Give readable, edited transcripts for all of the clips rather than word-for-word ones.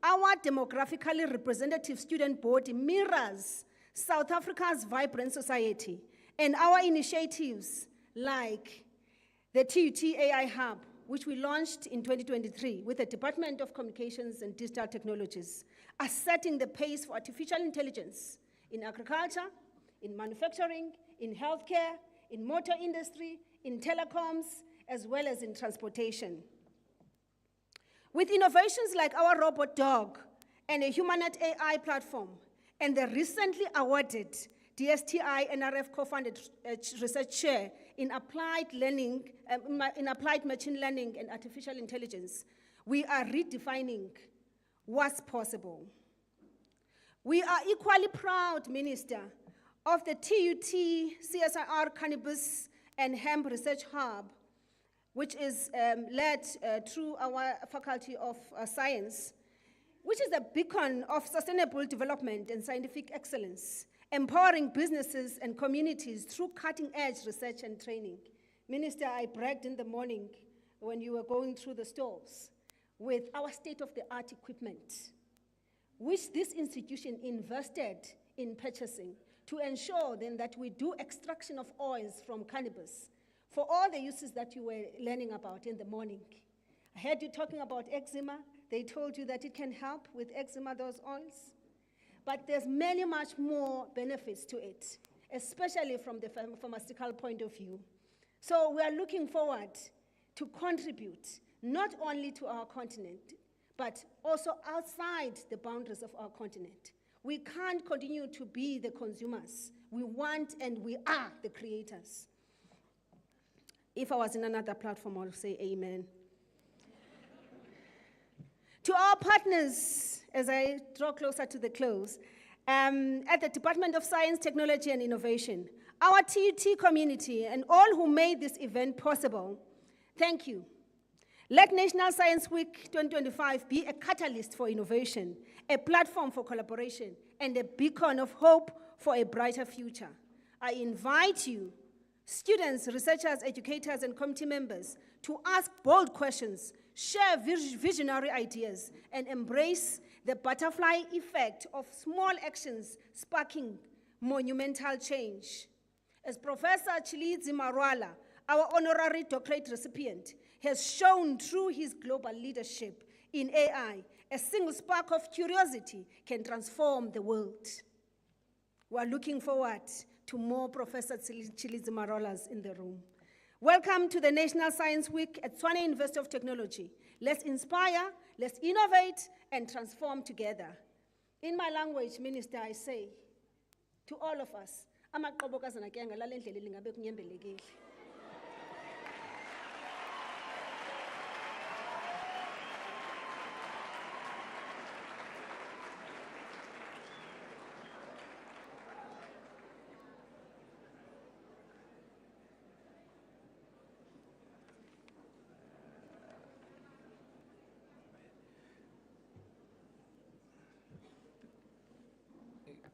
Our demographically representative student body mirrors South Africa's vibrant society, and our initiatives like the TUT AI Hub, which we launched in 2023 with the Department of Communications and Digital Technologies, are setting the pace for artificial intelligence in agriculture, in manufacturing, in healthcare, in motor industry, in telecoms, as well as in transportation. With innovations like our robot dog and a humanoid AI platform, and the recently awarded DSTI NRF co-funded research chair in applied learning, in applied machine learning and artificial intelligence, we are redefining what's possible. We are equally proud, Minister, of the TUT CSIR Cannabis and Hemp Research Hub, which is led through our Faculty of Science, which is a beacon of sustainable development and scientific excellence, empowering businesses and communities through cutting-edge research and training. Minister, I bragged in the morning when you were going through the stores with our state-of-the-art equipment, which this institution invested in purchasing to ensure then that we do extraction of oils from cannabis for all the uses that you were learning about in the morning. I heard you talking about eczema. They told you that it can help with eczema, those oils. But there's many much more benefits to it, especially from the pharmaceutical point of view. So we are looking forward to contribute not only to our continent, but also outside the boundaries of our continent. We can't continue to be the consumers. We want and we are the creators. If I was in another platform, I would say amen. To our partners, as I draw closer to the close, at the Department of Science, Technology and Innovation, our TUT community and all who made this event possible, thank you. Let National Science Week 2025 be a catalyst for innovation, a platform for collaboration, and a beacon of hope for a brighter future. I invite you, students, researchers, educators, and committee members, to ask bold questions, share visionary ideas, and embrace the butterfly effect of small actions sparking monumental change. As Professor Chilizi Marwala, our honorary doctorate recipient, has shown through his global leadership in AI, a single spark of curiosity can transform the world. We are looking forward to more Professor Chilizi Marwalas in the room. Welcome to the National Science Week at Tshwane University of Technology. Let's inspire, let's innovate, and transform together. In my language, Minister, I say to all of us, amaqobokazana ke ngalale ndlela lingabe kunyembelekile.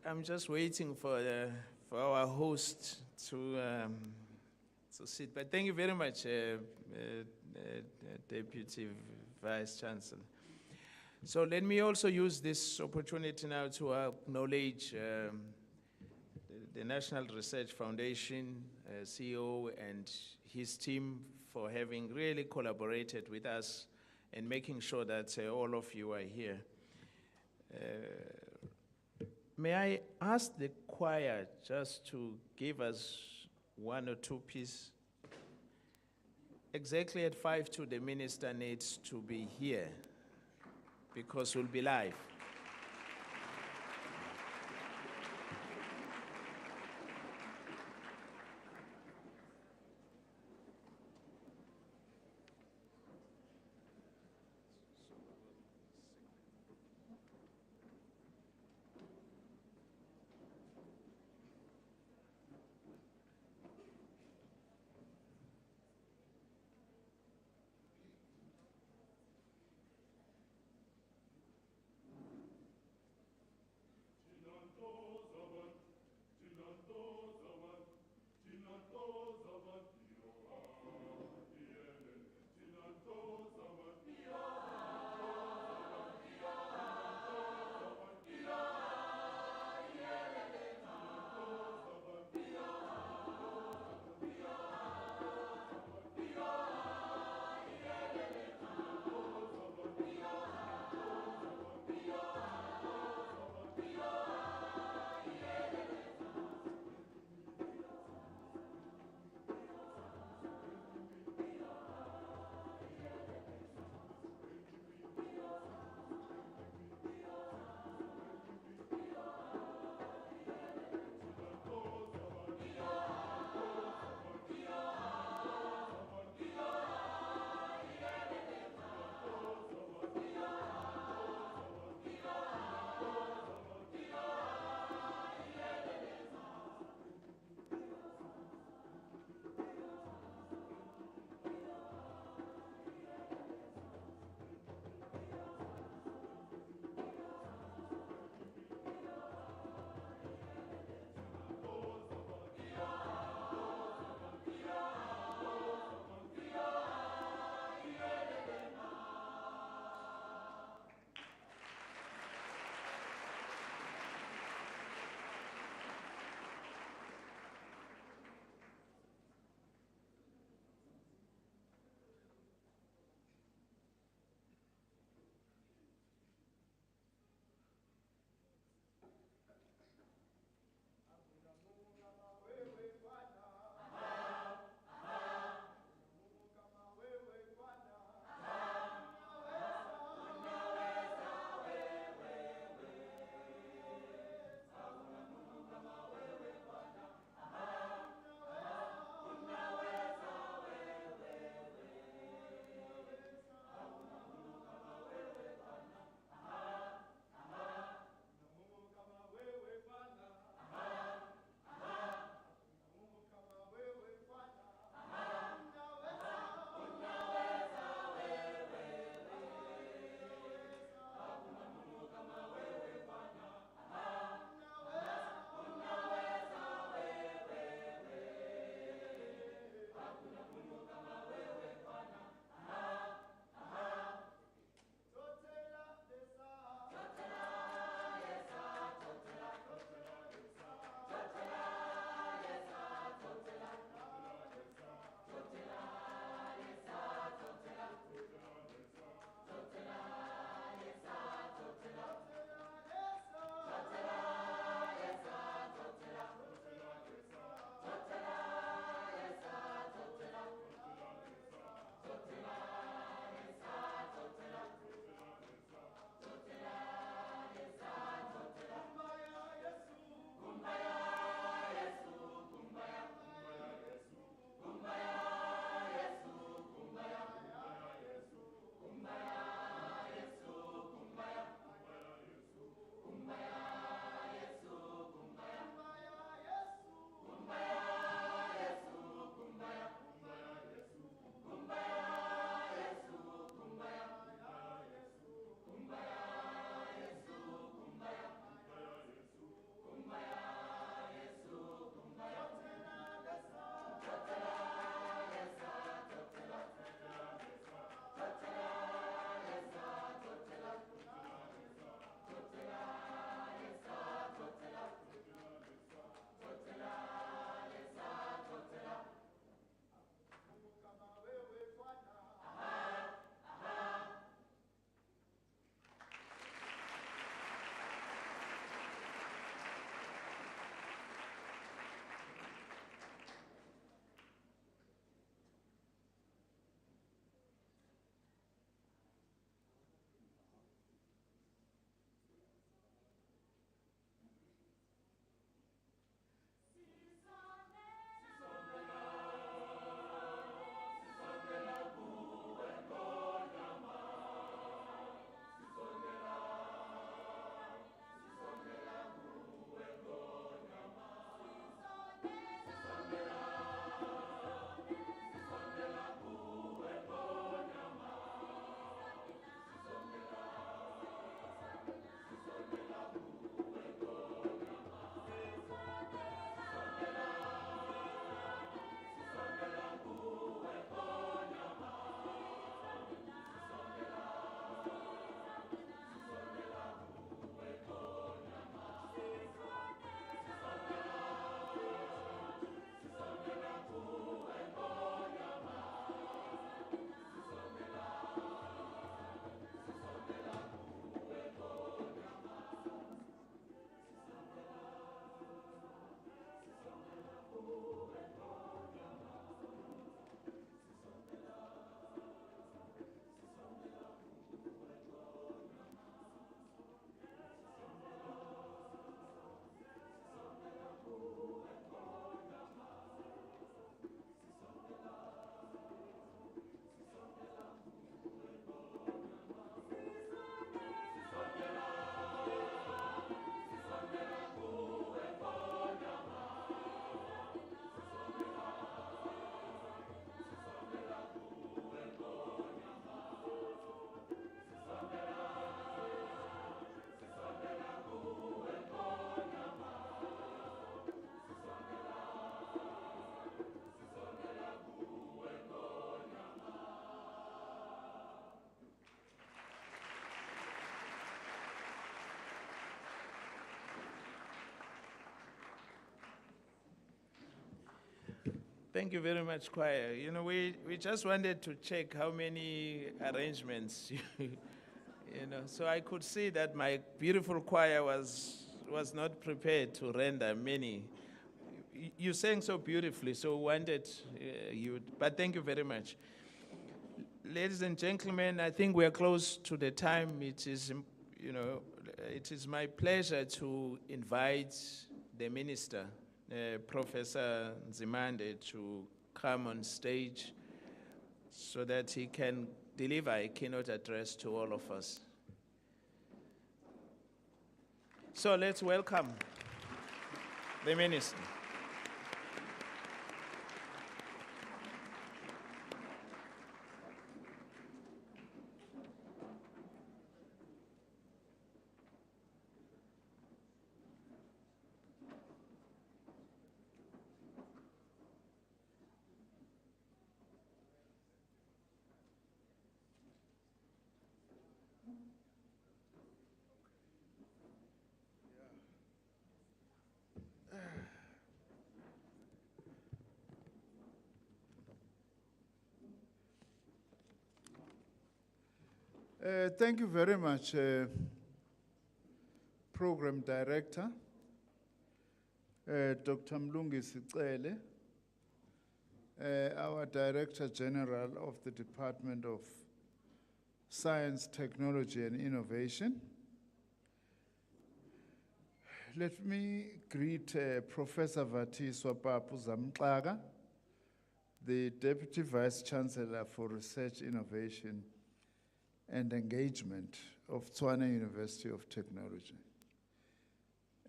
I'm just waiting for our host to sit. But thank you very much, Deputy Vice Chancellor. So let me also use this opportunity now to acknowledge the National Research Foundation CEO and his team for having really collaborated with us and making sure that all of you are here. May I ask the choir just to give us one or two pieces? Exactly at 5:02, the minister needs to be here because we'll be live. Thank you very much, choir. You know, we just wanted to check how many arrangements, so I could see that my beautiful choir was not prepared to render many. You sang so beautifully, so wanted but thank you very much. Ladies and gentlemen, I think we are close to the time. It is my pleasure to invite the minister, Professor Nzimande, to come on stage so that he can deliver a keynote address to all of us. So let's welcome the minister. Thank you very much, Program Director, Dr. Mlungi Sicele, our Director General of the Department of Science, Technology and Innovation. Let me greet Professor Vatiswa Papu Zamxaka, the Deputy Vice Chancellor for Research, Innovation and Engagement of Tshwane University of Technology.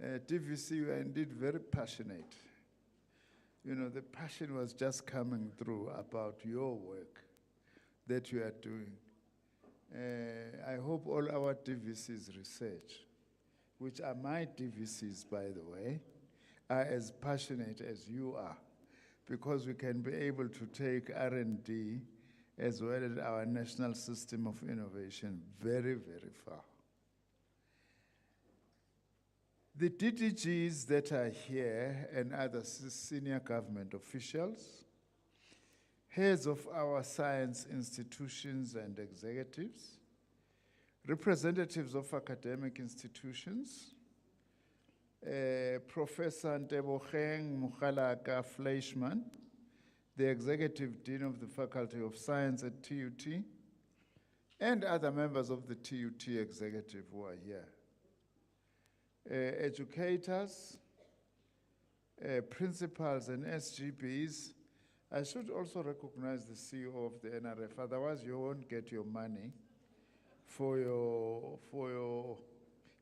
DVC, you are indeed very passionate. You know, the passion was just coming through about your work that you are doing. I hope all our DVC's research, which are my DVCs, by the way, are as passionate as you are, because we can be able to take R&D as well as our national system of innovation very, very far. The DDGs that are here and other senior government officials, heads of our science institutions and executives, representatives of academic institutions, Professor Ntebogang Mukhalaka Fleischmann, the Executive Dean of the Faculty of Science at TUT, and other members of the TUT executive who are here. Educators, principals and SGBs. I should also recognize the CEO of the NRF, otherwise you won't get your money for your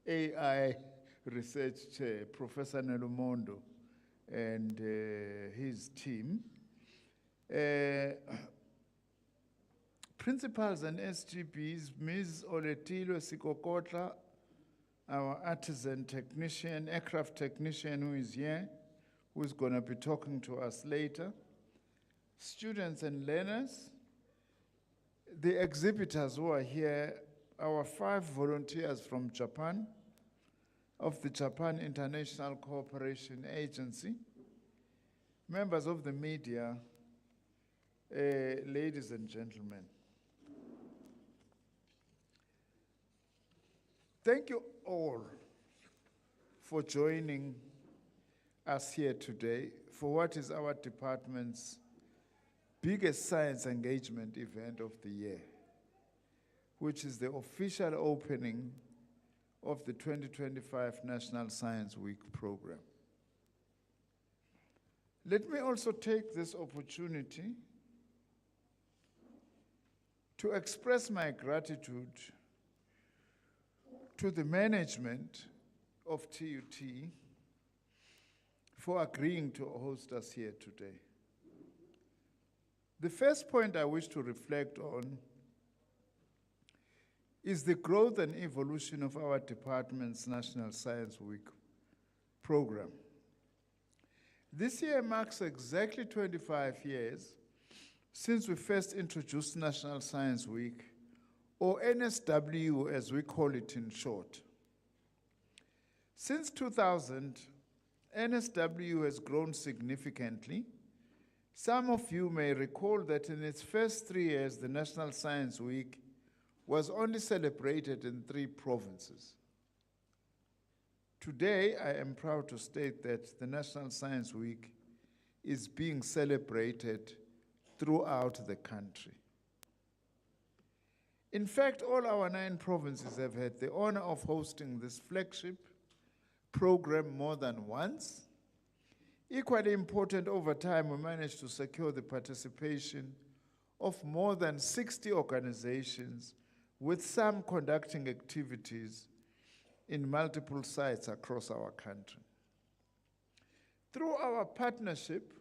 AI research chair, Professor Nelumondo and his team. Principals and SGBs, Ms. Oletilo Sikokotla, our artisan technician, aircraft technician who is here, who is going to be talking to us later. Students and learners, the exhibitors who are here, our 5 volunteers from Japan, of the Japan International Cooperation Agency, members of the media, ladies and gentlemen. Thank you all for joining us here today for what is our department's biggest science engagement event of the year, which is the official opening of the 2025 National Science Week program. Let me also take this opportunity to express my gratitude to the management of TUT for agreeing to host us here today. The first point I wish to reflect on is the growth and evolution of our department's National Science Week program. This year marks exactly 25 years since we first introduced National Science Week, or NSW as we call it in short. Since 2000, NSW has grown significantly Some of you may recall that in its first 3 years, the National Science Week was only celebrated in 3 provinces. Today, I am proud to state that the National Science Week is being celebrated throughout the country. In fact, all our 9 provinces have had the honor of hosting this flagship program more than once. Equally important, over time, we managed to secure the participation of more than 60 organizations, with some conducting activities in multiple sites across our country. Through our partnership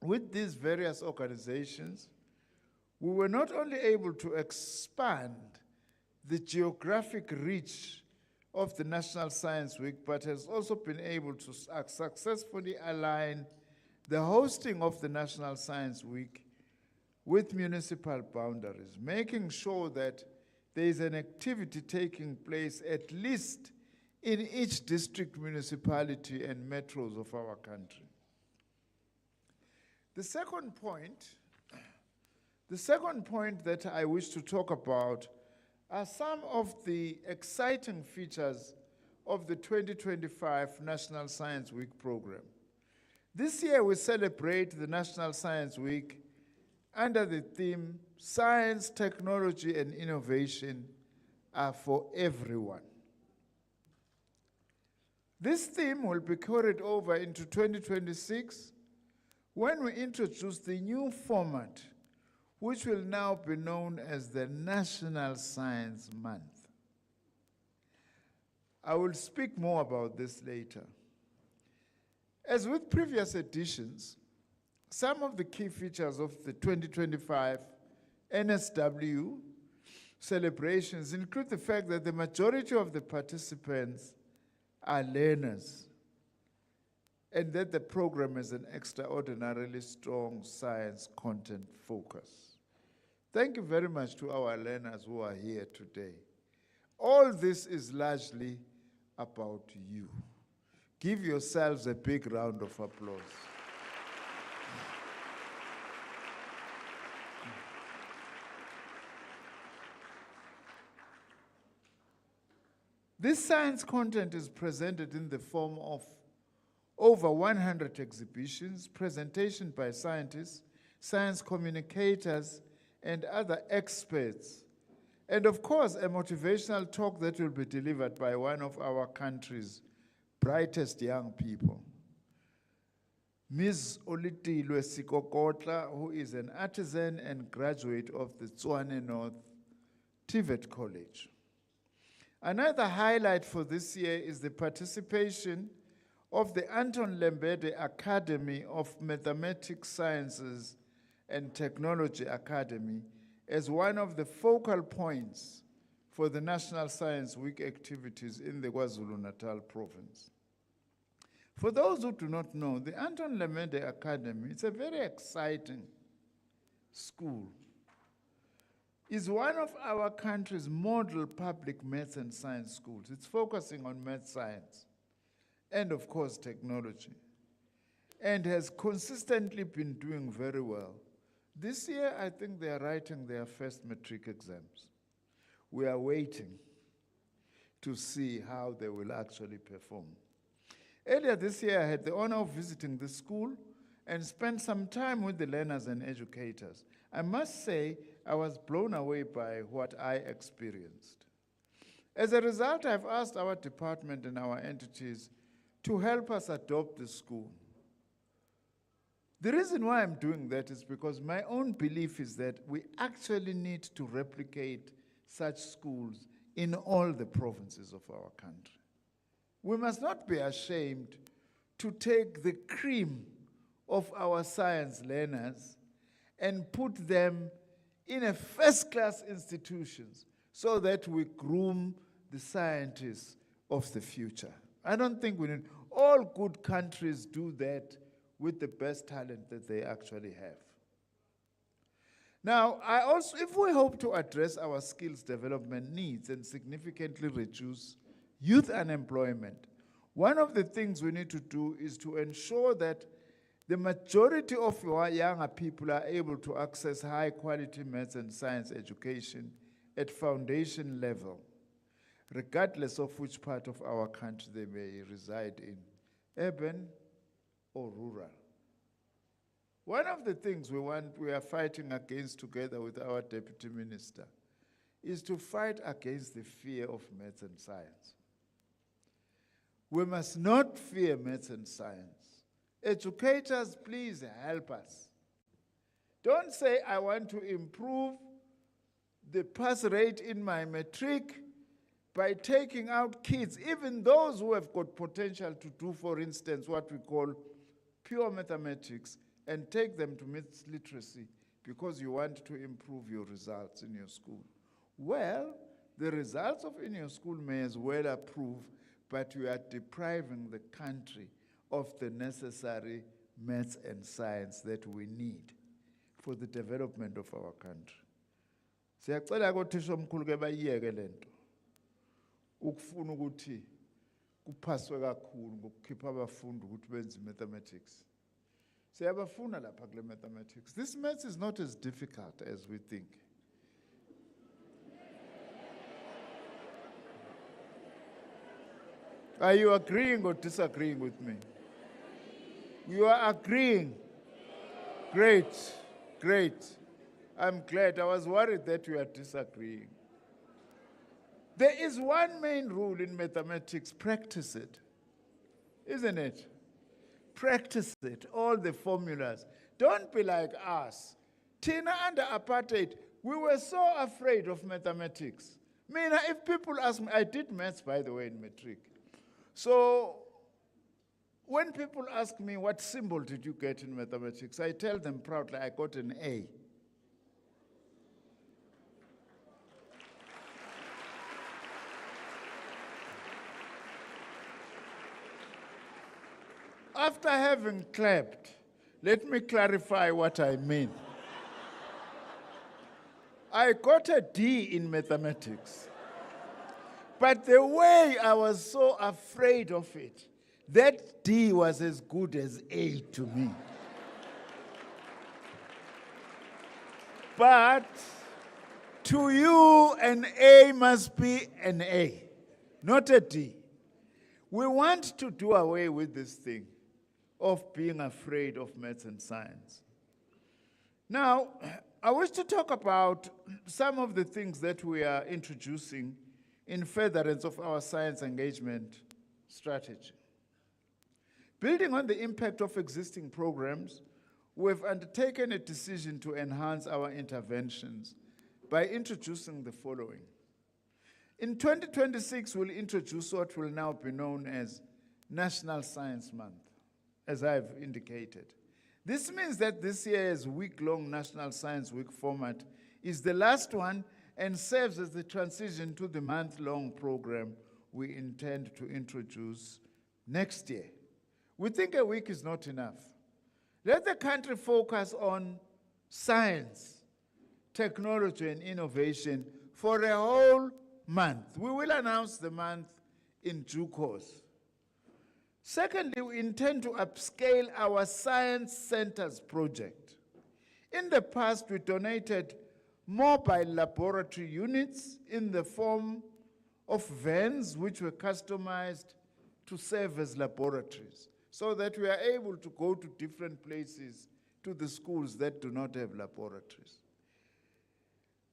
with these various organizations, we were not only able to expand the geographic reach of the National Science Week, but has also been able to successfully align the hosting of the National Science Week with municipal boundaries, making sure that there is an activity taking place at least in each district, municipality, and metros of our country. The second point that I wish to talk about are some of the exciting features of the 2025 National Science Week program. This year we celebrate the National Science Week under the theme, Science, Technology, and Innovation are for everyone. This theme will be carried over into 2026 when we introduce the new format, which will now be known as the National Science Month. I will speak more about this later. As with previous editions, some of the key features of the 2025 NSW celebrations include the fact that the majority of the participants are learners, and that the program has an extraordinarily strong science content focus. Thank you very much to our learners who are here today. All this is largely about you. Give yourselves a big round of applause. This science content is presented in the form of over 100 exhibitions, presentation by scientists, science communicators, and other experts. And of course, a motivational talk that will be delivered by one of our country's brightest young people. Ms. Olitilwe Sikokotla, who is an artisan and graduate of the Tshwane North TVET College. Another highlight for this year is the participation of the Anton Lembede Academy of Mathematics, Sciences, and Technology Academy as one of the focal points for the National Science Week activities in the KwaZulu-Natal province. For those who do not know, the Anton Lembede Academy, it's a very exciting school. It's one of our country's model public maths and science schools. It's focusing on math science and, of course, technology, and has consistently been doing very well. This year, I think they are writing their first matric exams. We are waiting to see how they will actually perform. Earlier this year, I had the honor of visiting the school and spent some time with the learners and educators. I must say, I was blown away by what I experienced. As a result, I've asked our department and our entities to help us adopt the school. The reason why I'm doing that is because my own belief is that we actually need to replicate such schools in all the provinces of our country. We must not be ashamed to take the cream of our science learners and put them in a first-class institutions so that we groom the scientists of the future. I don't think we need, all good countries do that with the best talent that they actually have. Now, if we hope to address our skills development needs and significantly reduce youth unemployment, one of the things we need to do is to ensure that The majority of our younger people are able to access high quality maths and science education at foundation level, regardless of which part of our country they may reside in, urban or rural. One of the things we are fighting against together with our Deputy Minister is to fight against the fear of maths and science. We must not fear maths and science. Educators, please help us. Don't say, I want to improve the pass rate in my matric by taking out kids, even those who have got potential to do, for instance, what we call pure mathematics, and take them to maths literacy because you want to improve your results in your school. Well, the results in your school may as well improve, but you are depriving the country of the necessary maths and science that we need for the development of our country. Siyacela kothisha omkhulu ke bayiyeke lento ukufuna ukuthi kuphaswe kakhulu ngokukhipha abafundi ukuthi benze mathematics. Siyabafuna lapha kule mathematics. This maths is not as difficult as we think. Are you agreeing or disagreeing with me? You are agreeing? Great, great. I'm glad. I was worried that you are disagreeing. There is one main rule in mathematics: practice it. Isn't it? Practice it, all the formulas. Don't be like us. Tina, under apartheid, we were so afraid of mathematics. Mina, if people ask me, I did maths, by the way, in matric. So when people ask me, what symbol did you get in mathematics? I tell them proudly, I got an A. After having clapped, let me clarify what I mean. I got a D in mathematics. But the way I was so afraid of it, that D was as good as A to me. But to you, an A must be an A, not a D. We want to do away with this thing of being afraid of maths and science. Now, I wish to talk about some of the things that we are introducing in furtherance of our science engagement strategy. Building on the impact of existing programs, we've undertaken a decision to enhance our interventions by introducing the following. In 2026, we'll introduce what will now be known as National Science Month, as I've indicated. This means that this year's week-long National Science Week format is the last one and serves as the transition to the month-long program we intend to introduce next year. We think a week is not enough. Let the country focus on science, technology, and innovation for a whole month. We will announce the month in due course. Secondly, we intend to upscale our science centers project. In the past, we donated mobile laboratory units in the form of vans which were customized to serve as laboratories, so that we are able to go to different places, to the schools that do not have laboratories.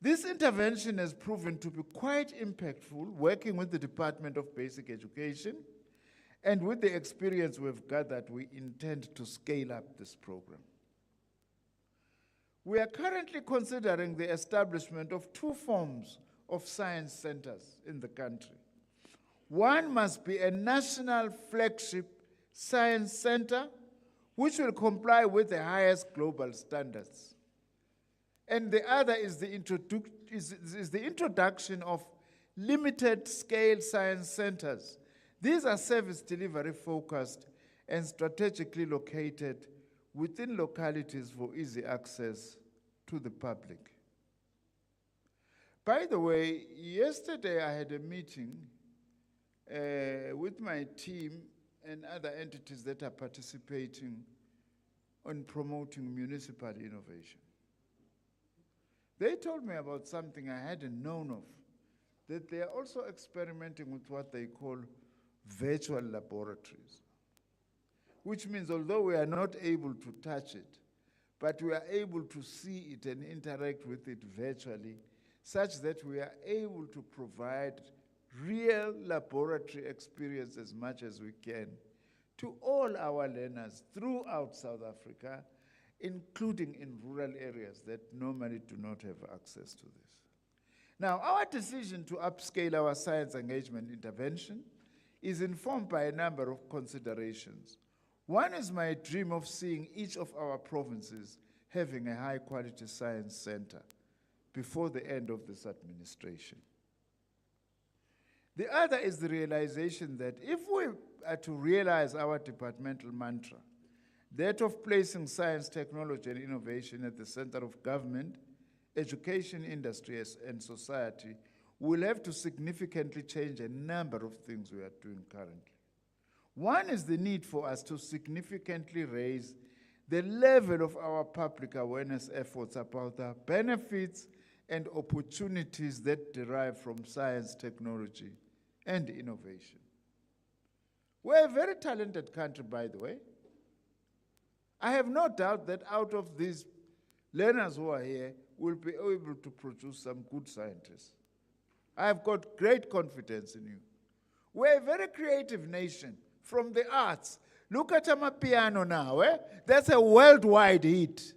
This intervention has proven to be quite impactful, working with the Department of Basic Education, and with the experience we've gathered, we intend to scale up this program. We are currently considering the establishment of 2 forms of science centers in the country. One must be a national flagship science center, which will comply with the highest global standards. And the other is the introduction of limited scale science centers. These are service delivery focused and strategically located within localities for easy access to the public. By the way, yesterday I had a meeting with my team and other entities that are participating on promoting municipal innovation. They told me about something I hadn't known of, that they are also experimenting with what they call virtual laboratories, which means although we are not able to touch it, but we are able to see it and interact with it virtually, such that we are able to provide real laboratory experience as much as we can to all our learners throughout South Africa, including in rural areas that normally do not have access to this. Now, our decision to upscale our science engagement intervention is informed by a number of considerations. One is my dream of seeing each of our provinces having a high-quality science center before the end of this administration. The other is the realization that if we are to realize our departmental mantra, that of placing science, technology, and innovation at the center of government, education, industry, and society, we'll have to significantly change a number of things we are doing currently. One is the need for us to significantly raise the level of our public awareness efforts about the benefits and opportunities that derive from science, technology, and innovation. We're a very talented country, by the way. I have no doubt that out of these learners who are here, we'll be able to produce some good scientists. I have got great confidence in you. We're a very creative nation from the arts. Look at Amapiano now, eh? That's a worldwide hit.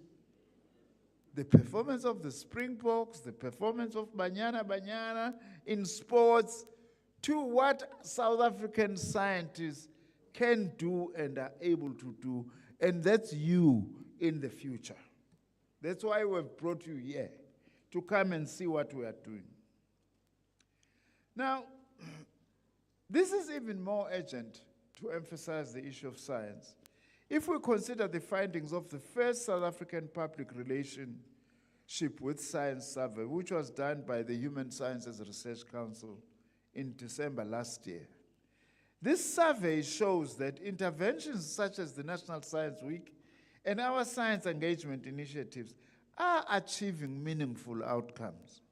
The performance of the Springboks, the performance of Banyana Banyana in sports, to what South African scientists can do and are able to do, and that's you in the future. That's why we've brought you here, to come and see what we are doing. Now, this is even more urgent to emphasize the issue of science. If we consider the findings of the first South African public relationship with science survey, which was done by the Human Sciences Research Council in December last year, this survey shows that interventions such as the National Science Week and our science engagement initiatives are achieving meaningful outcomes.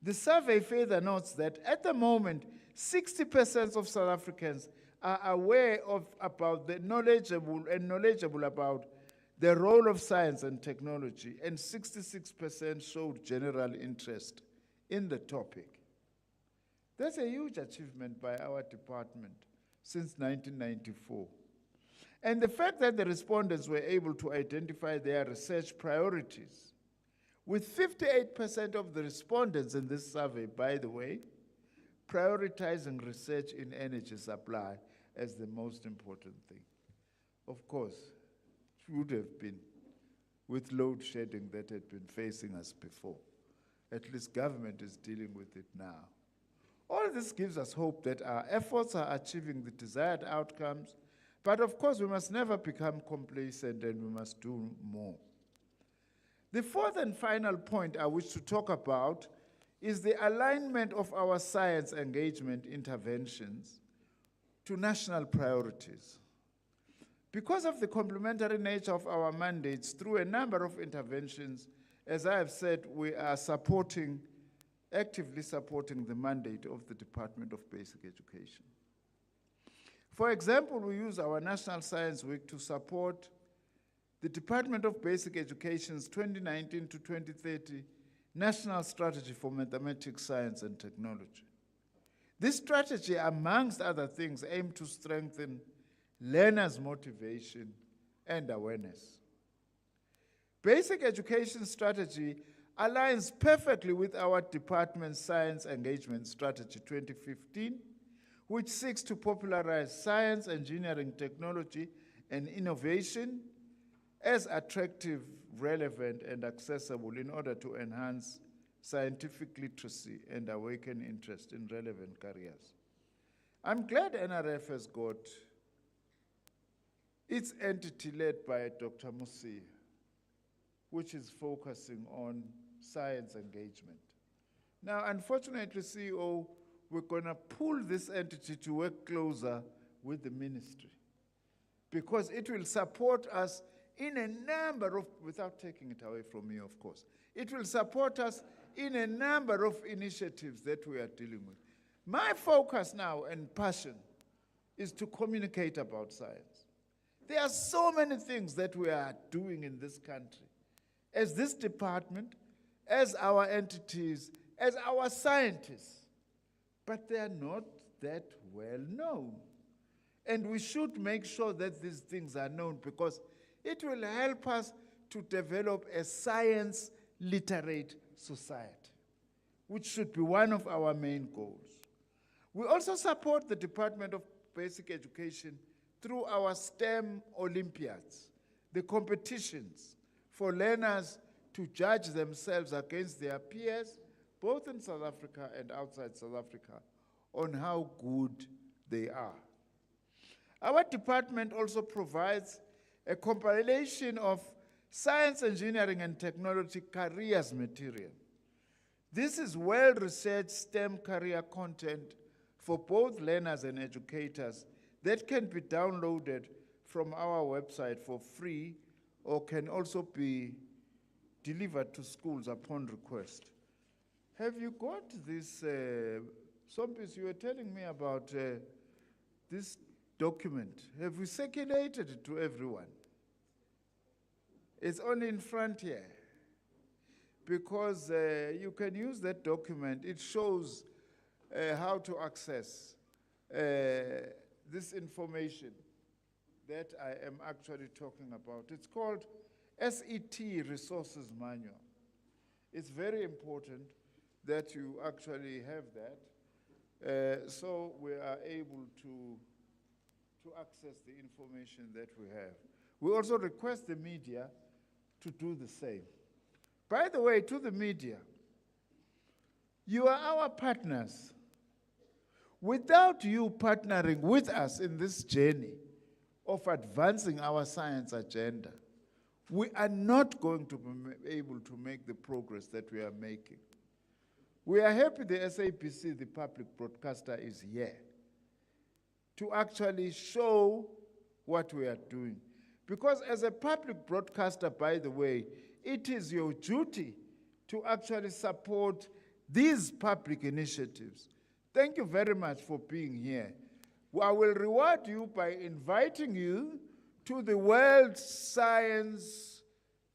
The survey further notes that at the moment, 60% of South Africans are aware about the knowledgeable about the role of science and technology, and 66% showed general interest in the topic. That's a huge achievement by our department since 1994. And the fact that the respondents were able to identify their research priorities, with 58% of the respondents in this survey, by the way, prioritizing research in energy supply as the most important thing. Of course, it would have been with load shedding that had been facing us before. At least government is dealing with it now. All this gives us hope that our efforts are achieving the desired outcomes, but of course we must never become complacent and we must do more. The fourth and final point I wish to talk about is the alignment of our science engagement interventions to national priorities. Because of the complementary nature of our mandates, through a number of interventions, as I have said, we are actively supporting the mandate of the Department of Basic Education. For example, we use our National Science Week to support the Department of Basic Education's 2019 to 2030 National Strategy for Mathematics, Science and Technology. This strategy, amongst other things, aims to strengthen learners' motivation and awareness. Basic education strategy aligns perfectly with our department's Science Engagement Strategy 2015, which seeks to popularize science, engineering, technology, and innovation as attractive, relevant, and accessible in order to enhance scientific literacy and awaken interest in relevant careers. I'm glad NRF has got its entity led by Dr. Musi, which is focusing on science engagement. Now, unfortunately, CEO, we're going to pull this entity to work closer with the ministry because it will support us in a number of, without taking it away from you, of course, it will support us in a number of initiatives that we are dealing with. My focus now and passion is to communicate about science. There are so many things that we are doing in this country, as this department, as our entities, as our scientists, but they are not that well known. And we should make sure that these things are known, because it will help us to develop a science-literate society, which should be one of our main goals. We also support the Department of Basic Education through our STEM Olympiads, the competitions for learners to judge themselves against their peers, both in South Africa and outside South Africa, on how good they are. Our department also provides a compilation of science, engineering, and technology careers material. This is well-researched STEM career content for both learners and educators that can be downloaded from our website for free, or can also be delivered to schools upon request. Have you got this, Sompis, you were telling me about this document. Have we circulated it to everyone? It's only in front here, because you can use that document. It shows how to access this information that I am actually talking about. It's called SET Resources Manual. It's very important that you actually have that, so we are able to access the information that we have. We also request the media to do the same. By the way, to the media, you are our partners. Without you partnering with us in this journey of advancing our science agenda, we are not going to be able to make the progress that we are making. We are happy the SABC, the public broadcaster, is here to actually show what we are doing. Because as a public broadcaster, by the way, it is your duty to actually support these public initiatives. Thank you very much for being here. I will reward you by inviting you to the World Science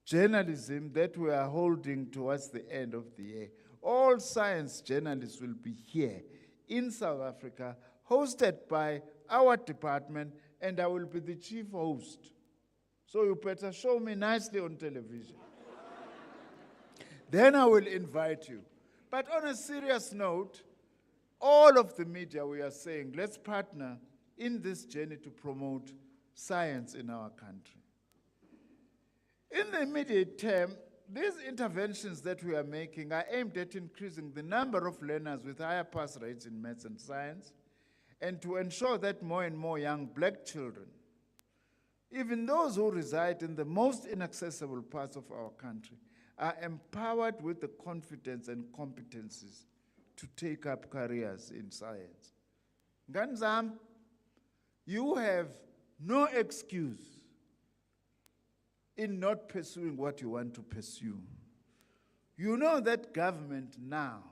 Journalism that we are holding towards the end of the year. All science journalists will be here in South Africa, hosted by our department, and I will be the chief host. So you better show me nicely on television. Then I will invite you. But on a serious note, all of the media, we are saying, let's partner in this journey to promote science in our country. In the immediate term, these interventions that we are making are aimed at increasing the number of learners with higher pass rates in maths and science, and to ensure that more and more young black children, even those who reside in the most inaccessible parts of our country, are empowered with the confidence and competencies to take up careers in science. Nganzam, you have no excuse in not pursuing what you want to pursue. You know that government now,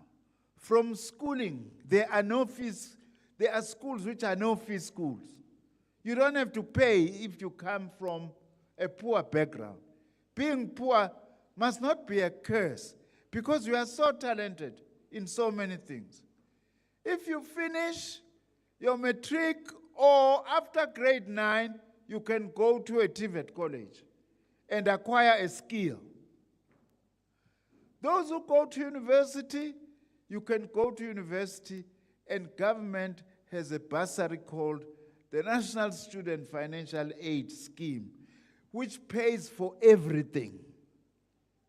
from schooling, there are no fees. There are schools which are no-fee schools. You don't have to pay if you come from a poor background. Being poor must not be a curse, because you are so talented in so many things. If you finish your matric, or after grade 9, you can go to a TVET college and acquire a skill. Those who go to university, you can go to university, and government has a bursary called the National Student Financial Aid Scheme, which pays for everything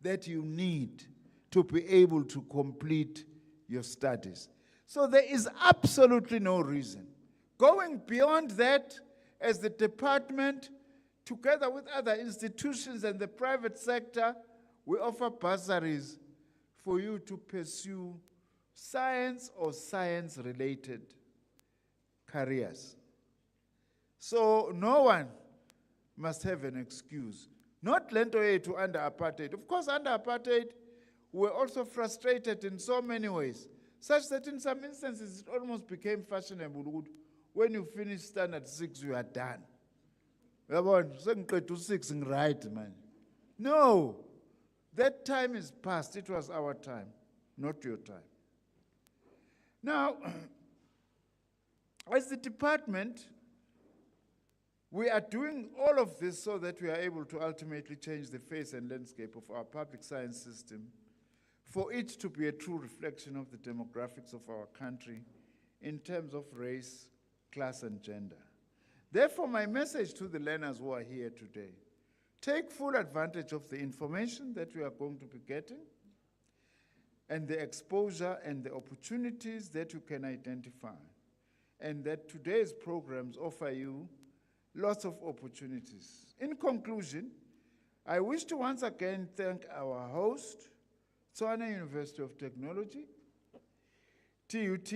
that you need to be able to complete your studies. So there is absolutely no reason. Going beyond that, as the department, together with other institutions and the private sector, we offer bursaries for you to pursue science or science-related careers. So no one must have an excuse. Not lento yethu under apartheid. Of course, under apartheid, we were also frustrated in so many ways, such that in some instances it almost became fashionable. When you finish standard 6, you are done. Sengiqeda u-6 right, man. No, that time is past. It was our time, not your time. Now, as the department, we are doing all of this so that we are able to ultimately change the face and landscape of our public science system, for it to be a true reflection of the demographics of our country in terms of race, class, and gender. Therefore, my message to the learners who are here today: take full advantage of the information that we are going to be getting and the exposure and the opportunities that you can identify, and that today's programs offer you lots of opportunities. In conclusion, I wish to once again thank our host, Tshwane University of Technology, TUT,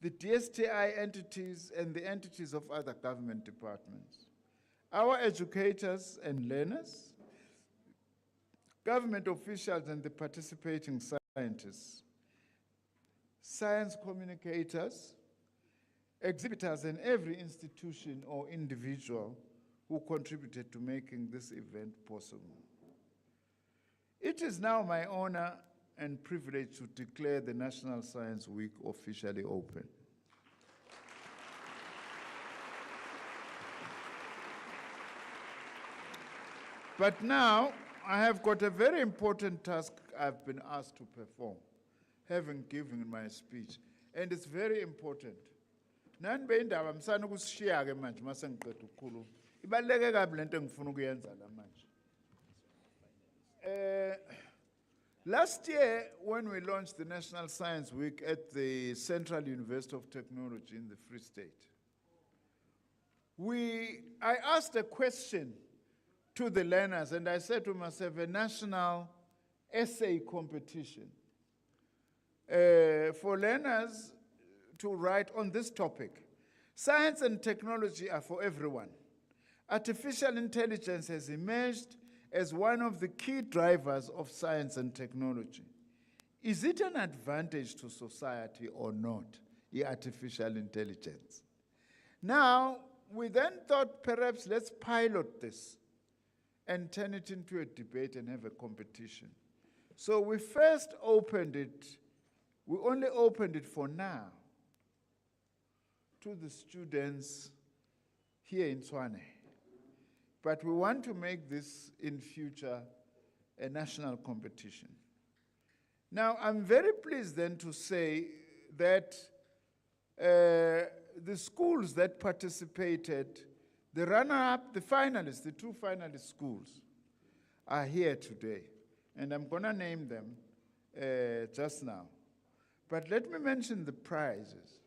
the DSTI entities, and the entities of other government departments, our educators and learners, government officials and the participating scientists, science communicators, exhibitors, and every institution or individual who contributed to making this event possible. It is now my honor and privilege to declare the National Science Week officially open. But now, I have got a very important task I've been asked to perform, having given my speech, and it's very important. Nanbe indaba msana ukushiya ke manje mase ngiqeda ukukhuluma. Ibaluleke kabi lento engifuna ukuyenza la manje. Last year, when we launched the National Science Week at the Central University of Technology in the Free State, I asked a question to the learners, and I said to myself, a national essay competition for learners to write on this topic. Science and technology are for everyone. Artificial intelligence has emerged as one of the key drivers of science and technology. Is it an advantage to society or not, the artificial intelligence? Now, we then thought perhaps let's pilot this and turn it into a debate and have a competition. So we first opened it, we only opened it for now to the students here in Tshwane. But we want to make this in future a national competition. Now, I'm very pleased then to say that the schools that participated, the runner-up, the finalists, the two finalist schools are here today. And I'm gonna name them just now. But let me mention the prizes.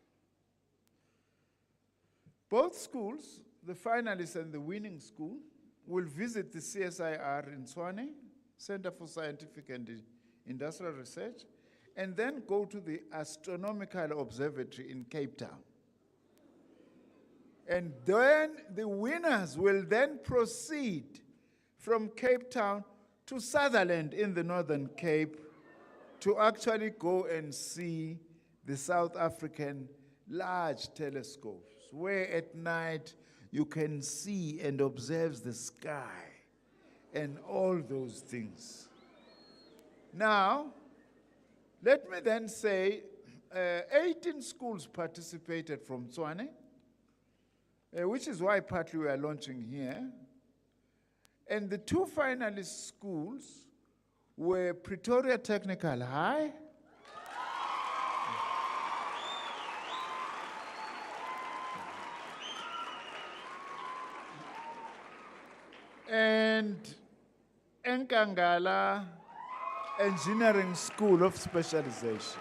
Both schools, the finalists and the winning school, will visit the CSIR in Tshwane, Center for Scientific and Industrial Research, and then go to the Astronomical Observatory in Cape Town. And then the winners will then proceed from Cape Town to Sutherland in the Northern Cape to actually go and see the South African large telescopes, where at night you can see and observe the sky and all those things. Now, let me then say 18 schools participated from Tshwane, which is why partly we are launching here. And the two finalist schools were Pretoria Technical High and Nkangala Engineering School of Specialization.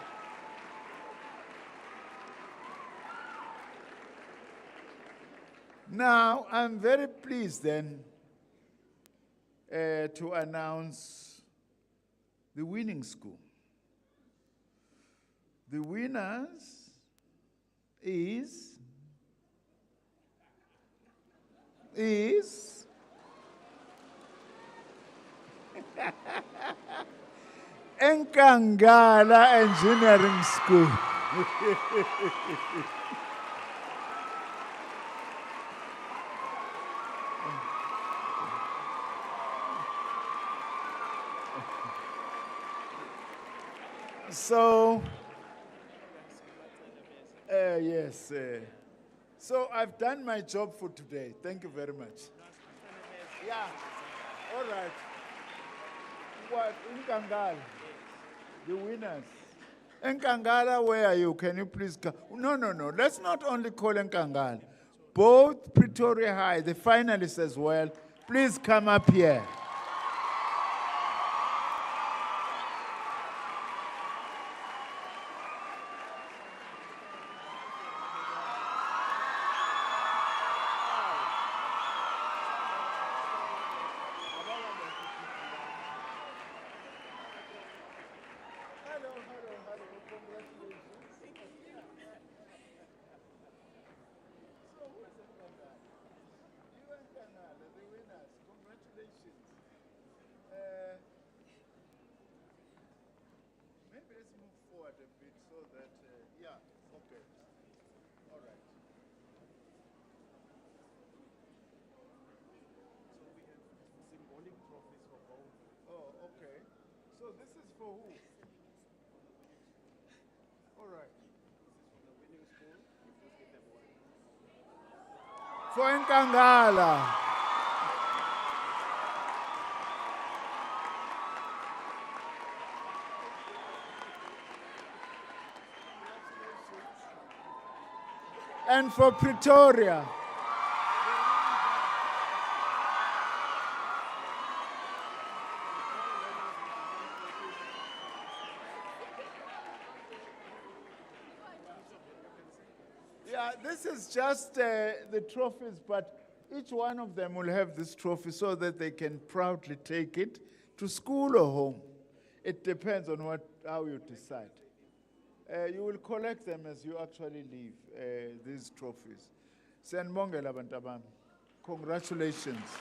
Now, I'm very pleased then to announce the winning school. The winners is Enkangala Engineering School. So, yes. So I've done my job for today. Thank you very much. Yeah. All right. What? Nkangala? The winners. Nkangala, where are you? Can you please come? No. Let's not only call Nkangala. Both Pretoria High, the finalists as well, please come up here. Maybe let's move forward a bit so that, yeah, okay. All right. So we have symbolic trophies for both. Oh, okay. So this is for who? All right. This is for the winning school. You please give them one. For Nkangala. And for Pretoria. Yeah, this is just the trophies, but each one of them will have this trophy so that they can proudly take it to school or home. It depends on how you decide. You will collect them as you actually leave, these trophies. Sanibongela bantu bami. Congratulations.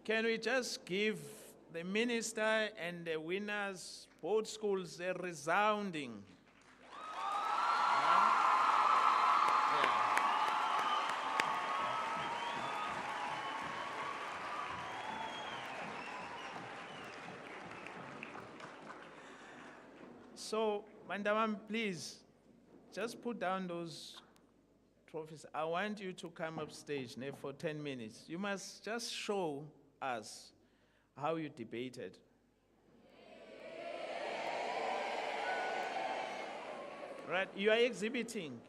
Can we just give the minister and the winners, both schools, a resounding? So, Mandamam, please, just put down those trophies. I want you to come up stage for 10 minutes. You must just show us how you debated. Right, you are exhibiting.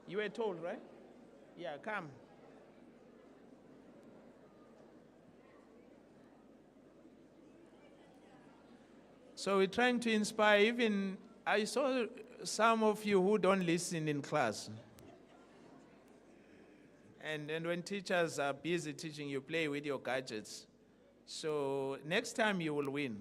You were told, right? Yeah, come. So we're trying to inspire even, I saw some of you who don't listen in class. And when teachers are busy teaching, you play with your gadgets. So next time you will win.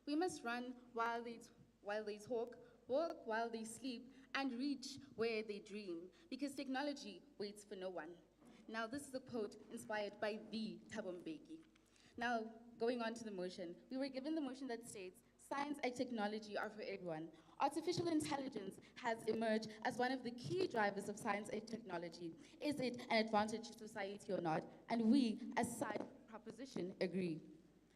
We must run while they talk, work while they sleep, and reach where they dream, because technology waits for no one. Now, this is a quote inspired by the Thabo Mbeki. Now, going on to the motion, we were given the motion that states, science and technology are for everyone. Artificial intelligence has emerged as one of the key drivers of science and technology. Is it an advantage to society or not? And we, as side proposition, agree.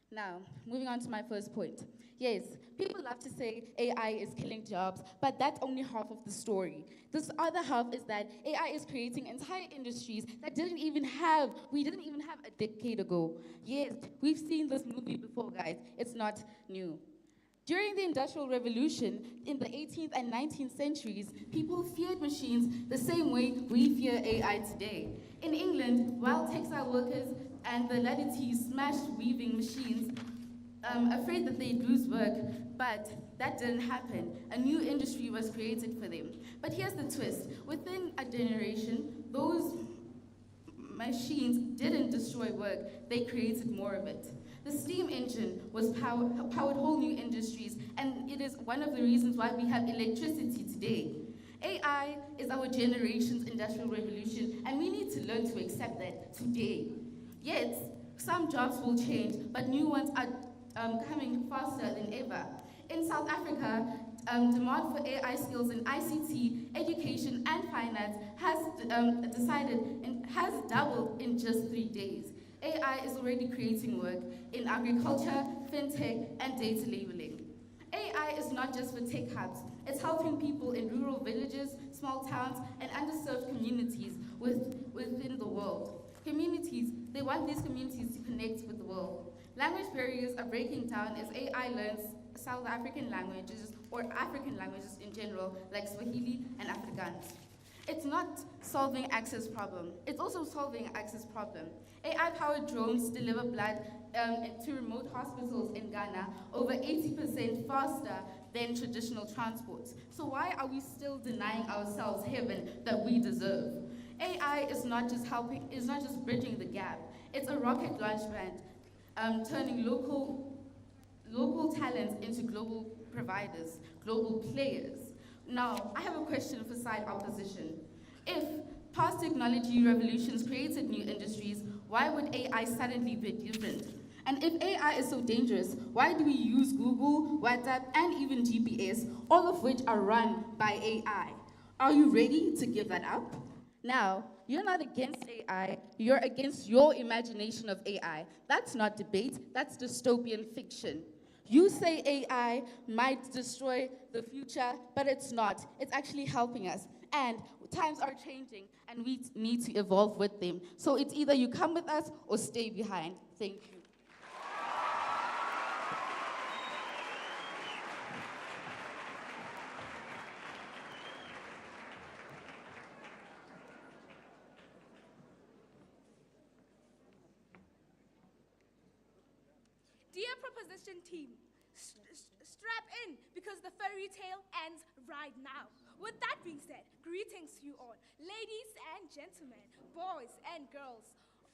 Now, moving on to my first point. Yes, people love to say AI is killing jobs, but that's only half of the story. This other half is that AI is creating entire industries that we didn't even have a decade ago. Yes, we've seen this movie before, guys. It's not new. During the Industrial Revolution in the 18th and 19th centuries, people feared machines the same way we fear AI today. In England, while textile workers and the Ladites smashed weaving machines, afraid that they'd lose work, but that didn't happen. A new industry was created for them. But here's the twist. Within a generation, those machines didn't destroy work, they created more of it. The steam engine was powered whole new industries, and it is one of the reasons why we have electricity today. AI is our generation's industrial revolution, and we need to learn to accept that today. Yet, some jobs will change, but new ones are coming faster than ever. In South Africa, demand for AI skills in ICT, education, and finance has doubled in just 3 days. AI is already creating work in agriculture, fintech, and data labeling. AI is not just for tech hubs. It's helping people in rural villages, small towns, and underserved communities within the world. They want these communities to connect with the world. Language barriers are breaking down as AI learns South African languages, or African languages in general, like Swahili and Afrikaans. It's not solving access problem. It's also solving access problem. AI-powered drones deliver blood to remote hospitals in Ghana over 80% faster than traditional transports. So why are we still denying ourselves heaven that we deserve? AI is not just bridging the gap. It's a rocket launch pad, turning local talents into global providers, global players. Now, I have a question for side opposition. If past technology revolutions created new industries, why would AI suddenly be different? And if AI is so dangerous, why do we use Google, WhatsApp, and even GPS, all of which are run by AI? Are you ready to give that up? Now, you're not against AI, you're against your imagination of AI. That's not debate, that's dystopian fiction. You say AI might destroy the future, but it's not. It's actually helping us. And times are changing, and we need to evolve with them. So it's either you come with us or stay behind. Thank you. proposition team, strap in because the fairy tale ends right now. With that being said, greetings to you all, ladies and gentlemen, boys and girls.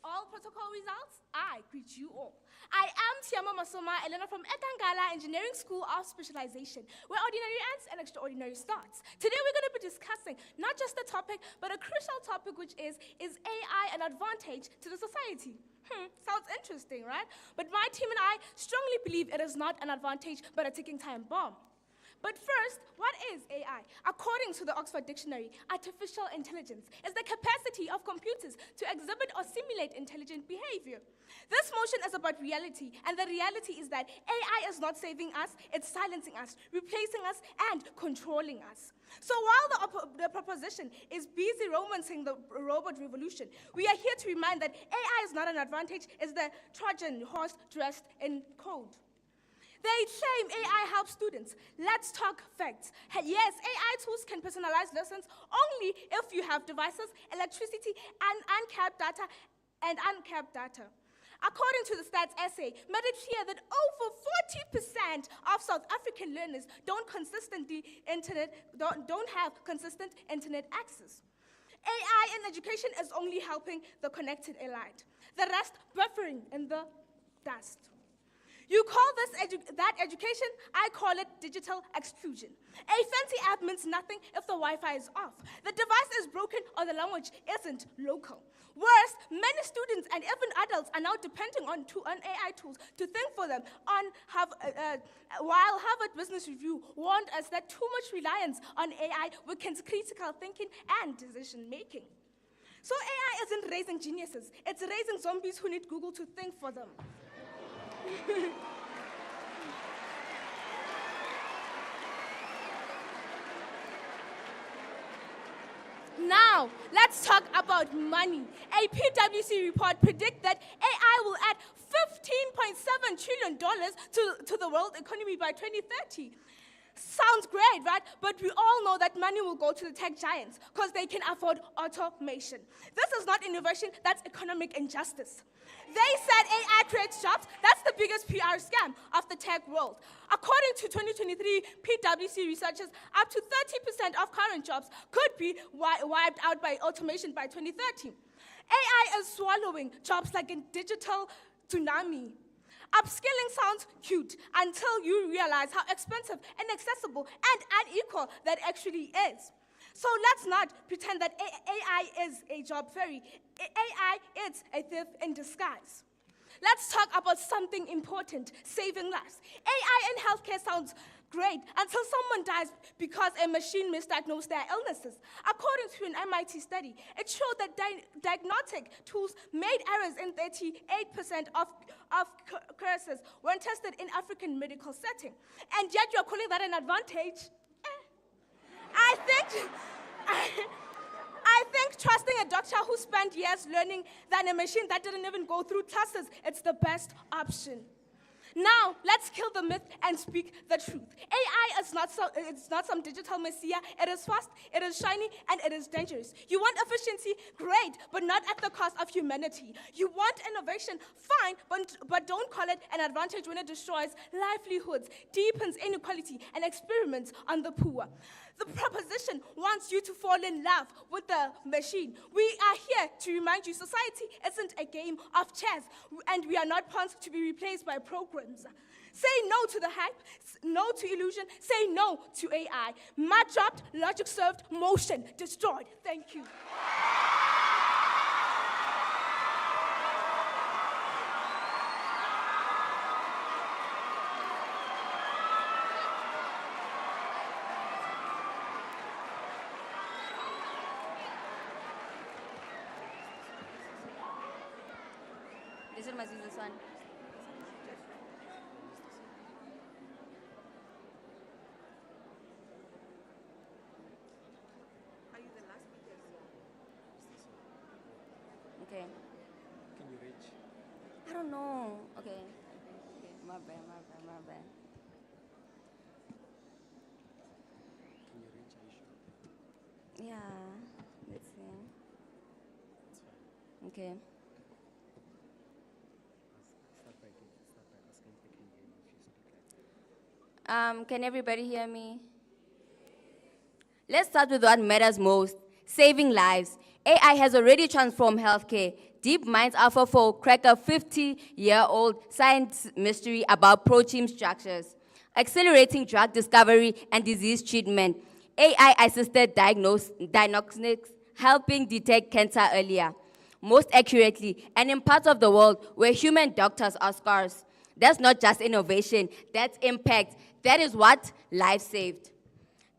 All protocol results, I greet you all. I am Tiamo Masoma Elena from Etangala Engineering School of Specialization, where ordinary ends and extraordinary starts. Today we're going to be discussing not just the topic, but a crucial topic, which is AI an advantage to the society? Sounds interesting, right? But my team and I strongly believe it is not an advantage, but a ticking time bomb. But first, what is AI? According to the Oxford Dictionary, artificial intelligence is the capacity of computers to exhibit or simulate intelligent behavior. This motion is about reality, and the reality is that AI is not saving us, it's silencing us, replacing us, and controlling us. So while the proposition is busy romancing the robot revolution, we are here to remind that AI is not an advantage, it's the Trojan horse dressed in code. They claim AI helps students. Let's talk facts. Yes, AI tools can personalize lessons only if you have devices, electricity, and uncapped data. According to the stats essay, made it clear that over 40% of South African learners don't have consistent internet access. AI in education is only helping the connected elite. The rest buffering in the dust. You call that education, I call it digital exclusion. A fancy app means nothing if the Wi-Fi is off, the device is broken, or the language isn't local. Worse, many students and even adults are now depending on AI tools to think for them. While Harvard Business Review warned us that too much reliance on AI weakens critical thinking and decision making. So AI isn't raising geniuses, it's raising zombies who need Google to think for them. Now, let's talk about money. A PwC report predicts that AI will add $15.7 trillion to the world economy by 2030. Sounds great, right? But we all know that money will go to the tech giants because they can afford automation. This is not innovation, that's economic injustice. They said AI creates jobs. That's the biggest PR scam of the tech world. According to 2023 PwC researchers, up to 30% of current jobs could be wiped out by automation by 2030. AI is swallowing jobs like a digital tsunami. Upskilling sounds cute until you realize how expensive, inaccessible, and unequal that actually is. So let's not pretend that AI is a job fairy. AI is a thief in disguise. Let's talk about something important, saving lives. AI in healthcare sounds great until someone dies because a machine misdiagnosed their illnesses. According to an MIT study, it showed that diagnostic tools made errors in 38% of cases when tested in African medical setting. And yet you're calling that an advantage? I think trusting a doctor who spent years learning than a machine that didn't even go through classes, it's the best option. Now, let's kill the myth and speak the truth. AI is not some digital messiah. It is fast, it is shiny, and it is dangerous. You want efficiency? Great, but not at the cost of humanity. You want innovation? Fine, but don't call it an advantage when it destroys livelihoods, deepens inequality, and experiments on the poor. The proposition wants you to fall in love with the machine. We are here to remind you society isn't a game of chess, and we are not pawns to be replaced by programs. Say no to the hype, no to illusion, say no to AI. Math dropped, logic served, motion destroyed. Thank you. This is Maziz's son. Are you the last speaker? Okay. Can you reach? I don't know. Okay. My bad. Can you reach? Are you sure? Yeah. Let's see. It's fine. Okay. Start by asking if they can hear you. Can everybody hear me? Let's start with what matters most, saving lives. AI has already transformed healthcare. DeepMind's AlphaFold cracked a 50-year-old science mystery about protein structures, accelerating drug discovery and disease treatment. AI-assisted diagnostics helping detect cancer earlier, most accurately, and in parts of the world where human doctors are scarce. That's not just innovation, that's impact. That is what lives saved.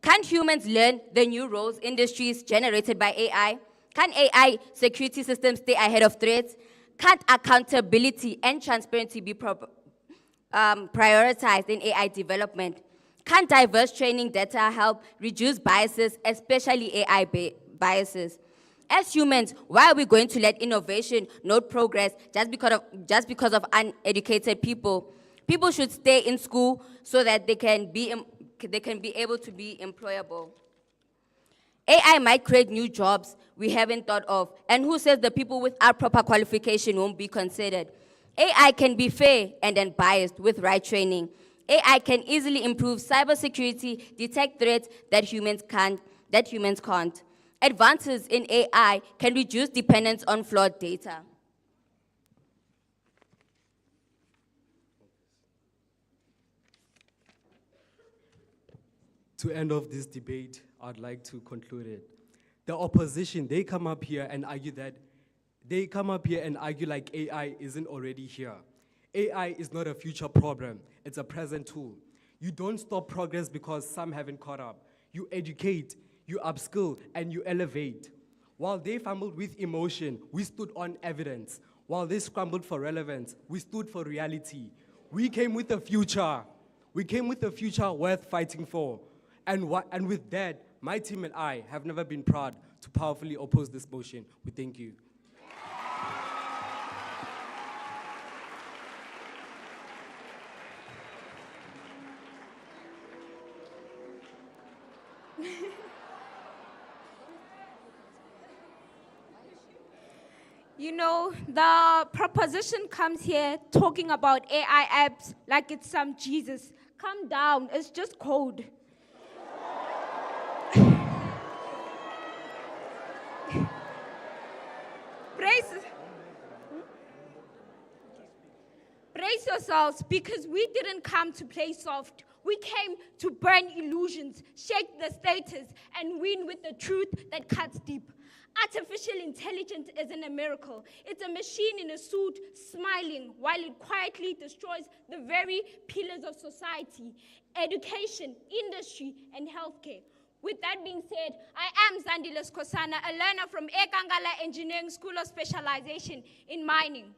Can't humans learn the new roles industries generated by AI? Can AI security systems stay ahead of threats? Can't accountability and transparency be prioritized in AI development? Can diverse training data help reduce biases, especially AI biases? As humans, why are we going to let innovation not progress just because of uneducated people? People should stay in school so that they can be able to be employable. AI might create new jobs we haven't thought of, and who says the people without proper qualification won't be considered? AI can be fair and unbiased with right training. AI can easily improve cybersecurity, detect threats that humans can't. Advances in AI can reduce dependence on flawed data. To end off this debate, I'd like to conclude it. The opposition, they come up here and argue like AI isn't already here. AI is not a future problem, it's a present tool. You don't stop progress because some haven't caught up. You educate, you upskill, and you elevate. While they fumbled with emotion, we stood on evidence. While they scrambled for relevance, we stood for reality. We came with a future. We came with a future worth fighting for. And with that, my team and I have never been proud to powerfully oppose this motion. We thank you. You know, the proposition comes here talking about AI apps like it's some Jesus. Calm down, it's just code. Brace yourselves, because we didn't come to play soft. We came to burn illusions, shake the status, and win with the truth that cuts deep. Artificial intelligence isn't a miracle. It's a machine in a suit smiling while it quietly destroys the very pillars of society: education, industry, and healthcare. With that being said, I am Zandile Skosana, a learner from Ekangala Engineering School of Specialization in Mining.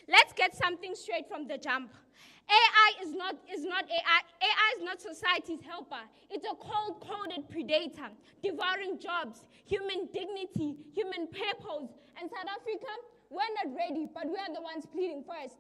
Let's get something straight from the jump. AI is not AI. AI is not society's helper. It's a cold-coded predator, devouring jobs, human dignity, human purpose. And South Africa, we're not ready, but we are the ones pleading first.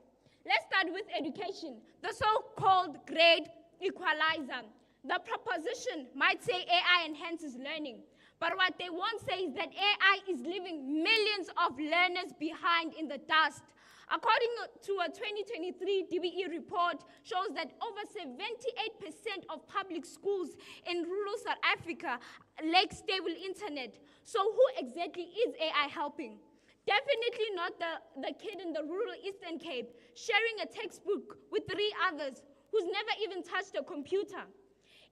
Let's start with education, the so-called grade equalizer. The proposition might say AI enhances learning, but what they won't say is that AI is leaving millions of learners behind in the dust. According to a 2023 DBE report, shows that over 78% of public schools in rural South Africa lack stable internet. So who exactly is AI helping? Definitely not the kid in the rural Eastern Cape sharing a textbook with 3 others who's never even touched a computer.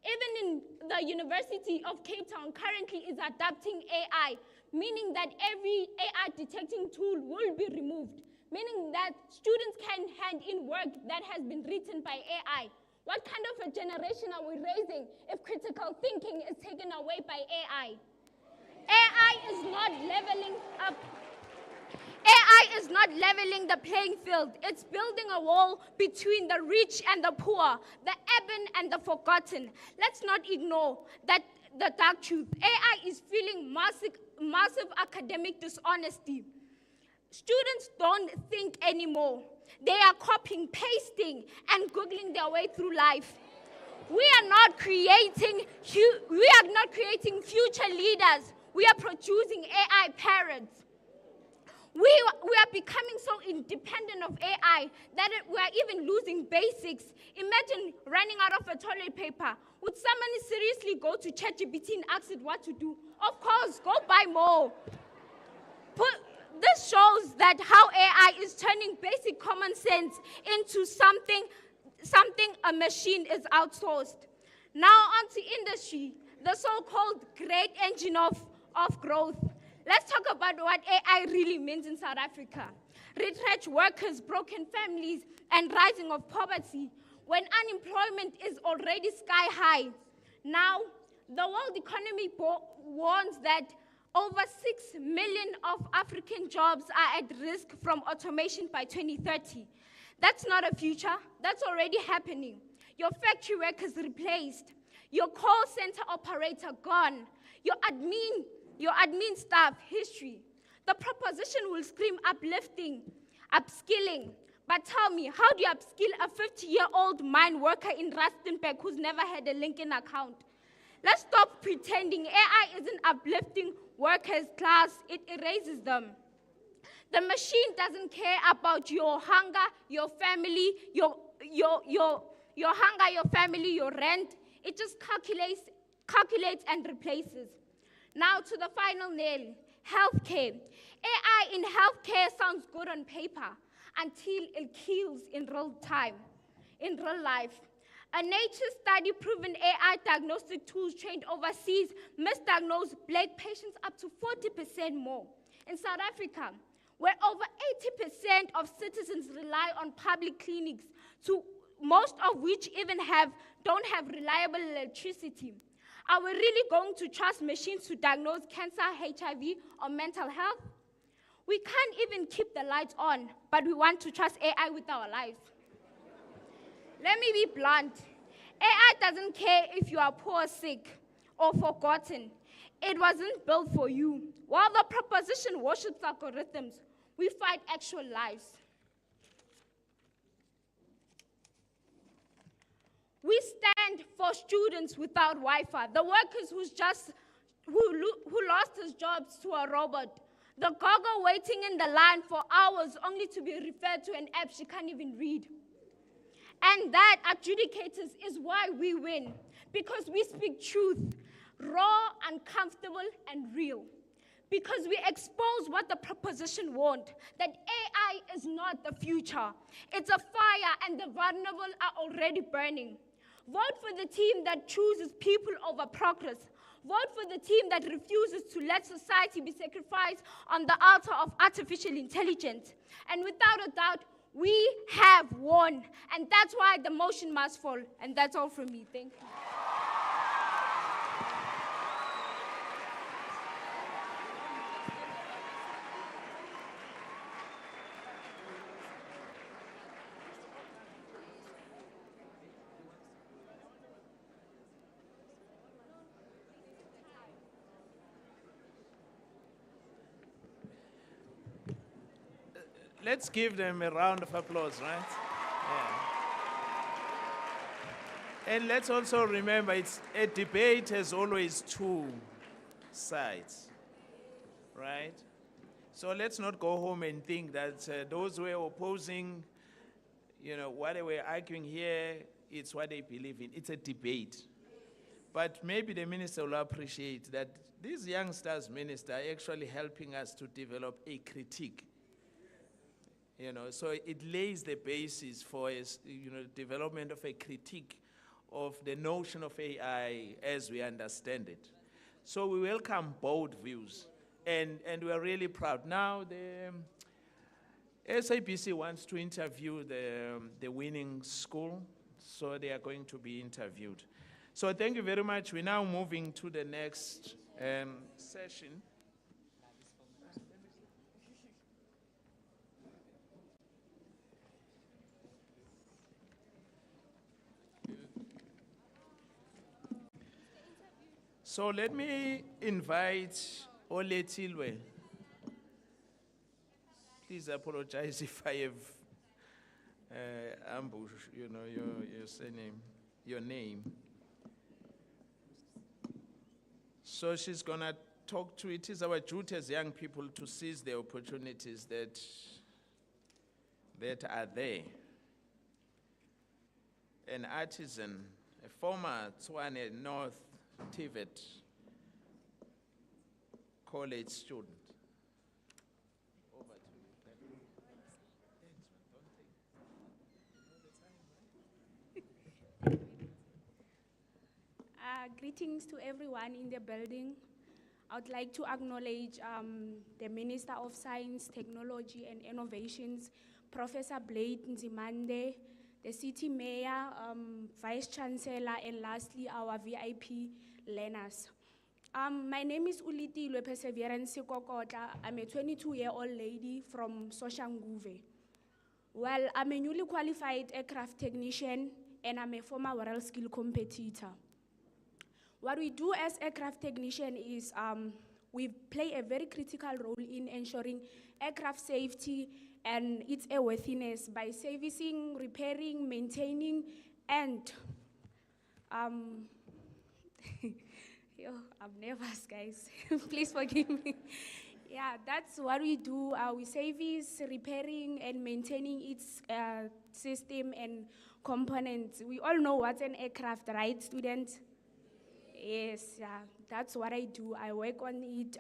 Even in the University of Cape Town currently is adopting AI, meaning that every AI detecting tool will be removed, meaning that students can hand in work that has been written by AI. What kind of a generation are we raising if critical thinking is taken away by AI? AI is not leveling up. AI is not leveling the playing field. It's building a wall between the rich and the poor, the urban and the forgotten. Let's not ignore that the dark truth. AI is fueling massive academic dishonesty. Students don't think anymore. They are copying, pasting, and Googling their way through life. We are not creating future leaders. We are producing AI parents. We are becoming so independent of AI that we are even losing basics. Imagine running out of a toilet paper. Would somebody seriously go to ChatGPT and ask it what to do? Of course, go buy more. This shows that how AI is turning basic common sense into something a machine is outsourced. Now on to industry, the so-called great engine of growth. Let's talk about what AI really means in South Africa. Retrenched workers, broken families, and rising of poverty when unemployment is already sky high. Now, the World Economic warns that over 6 million of African jobs are at risk from automation by 2030. That's not a future, that's already happening. Your factory workers replaced, your call center operator gone, your admin staff history. The proposition will scream uplifting, upskilling. But tell me, how do you upskill a 50-year-old mine worker in Rustenburg who's never had a LinkedIn account? Let's stop pretending AI isn't uplifting workers' class, it erases them. The machine doesn't care about your hunger, your family, your hunger, your family, your rent. It just calculates and replaces. Now to the final nail, healthcare. AI in healthcare sounds good on paper until it kills in real time, in real life. A Nature study proven AI diagnostic tools trained overseas misdiagnose Black patients up to 40% more. In South Africa, where over 80% of citizens rely on public clinics, to most of which even don't have reliable electricity. Are we really going to trust machines to diagnose cancer, HIV, or mental health? We can't even keep the lights on, but we want to trust AI with our lives. Let me be blunt. AI doesn't care if you are poor, sick, or forgotten. It wasn't built for you. While the proposition worships algorithms, we fight actual lives. We stand for students without Wi-Fi, the workers who lost his jobs to a robot, the goggle waiting in the line for hours only to be referred to an app she can't even read. And that, adjudicators, is why we win, because we speak truth, raw, uncomfortable, and real. Because we expose what the proposition want, that AI is not the future. It's a fire and the vulnerable are already burning. Vote for the team that chooses people over progress. Vote for the team that refuses to let society be sacrificed on the altar of artificial intelligence. And without a doubt, we have won. And that's why the motion must fall. And that's all from me. Thank you. Let's give them a round of applause, right? Yeah. And let's also remember, a debate has always two sides, right? So let's not go home and think that those who are opposing, what they were arguing here, it's what they believe in. It's a debate. But maybe the minister will appreciate that these youngsters, minister, are actually helping us to develop a critique. So it lays the basis for development of a critique of the notion of AI as we understand it. So we welcome both views, and we are really proud. Now the SABC wants to interview the winning school, so they are going to be interviewed. So thank you very much. We're now moving to the next session. So let me invite Oletilwe. Please apologize if I have ambushed, your surname, your name. So she's gonna talk to, it is our duty as young people to seize the opportunities that are there. An artisan, a former Tshwane North TVET college student. Over to you. Thank you. Greetings to everyone in the building. I would like to acknowledge the Minister of Science, Technology and Innovations, Professor Blade Nzimande, the City Mayor, Vice Chancellor, and lastly, our VIP learners. My name is Ulitilwe Perseverance Kokota. I'm a 22-year-old lady from Soshanguve. Well, I'm a newly qualified aircraft technician, and I'm a former world skill competitor. What we do as aircraft technician is we play a very critical role in ensuring aircraft safety and its airworthiness by servicing, repairing, maintaining, and yo, I'm nervous, guys. Please forgive me. Yeah, that's what we do. We service, repairing, and maintaining its system and components. We all know what's an aircraft, right, students? Yes, yeah, that's what I do. I work on it.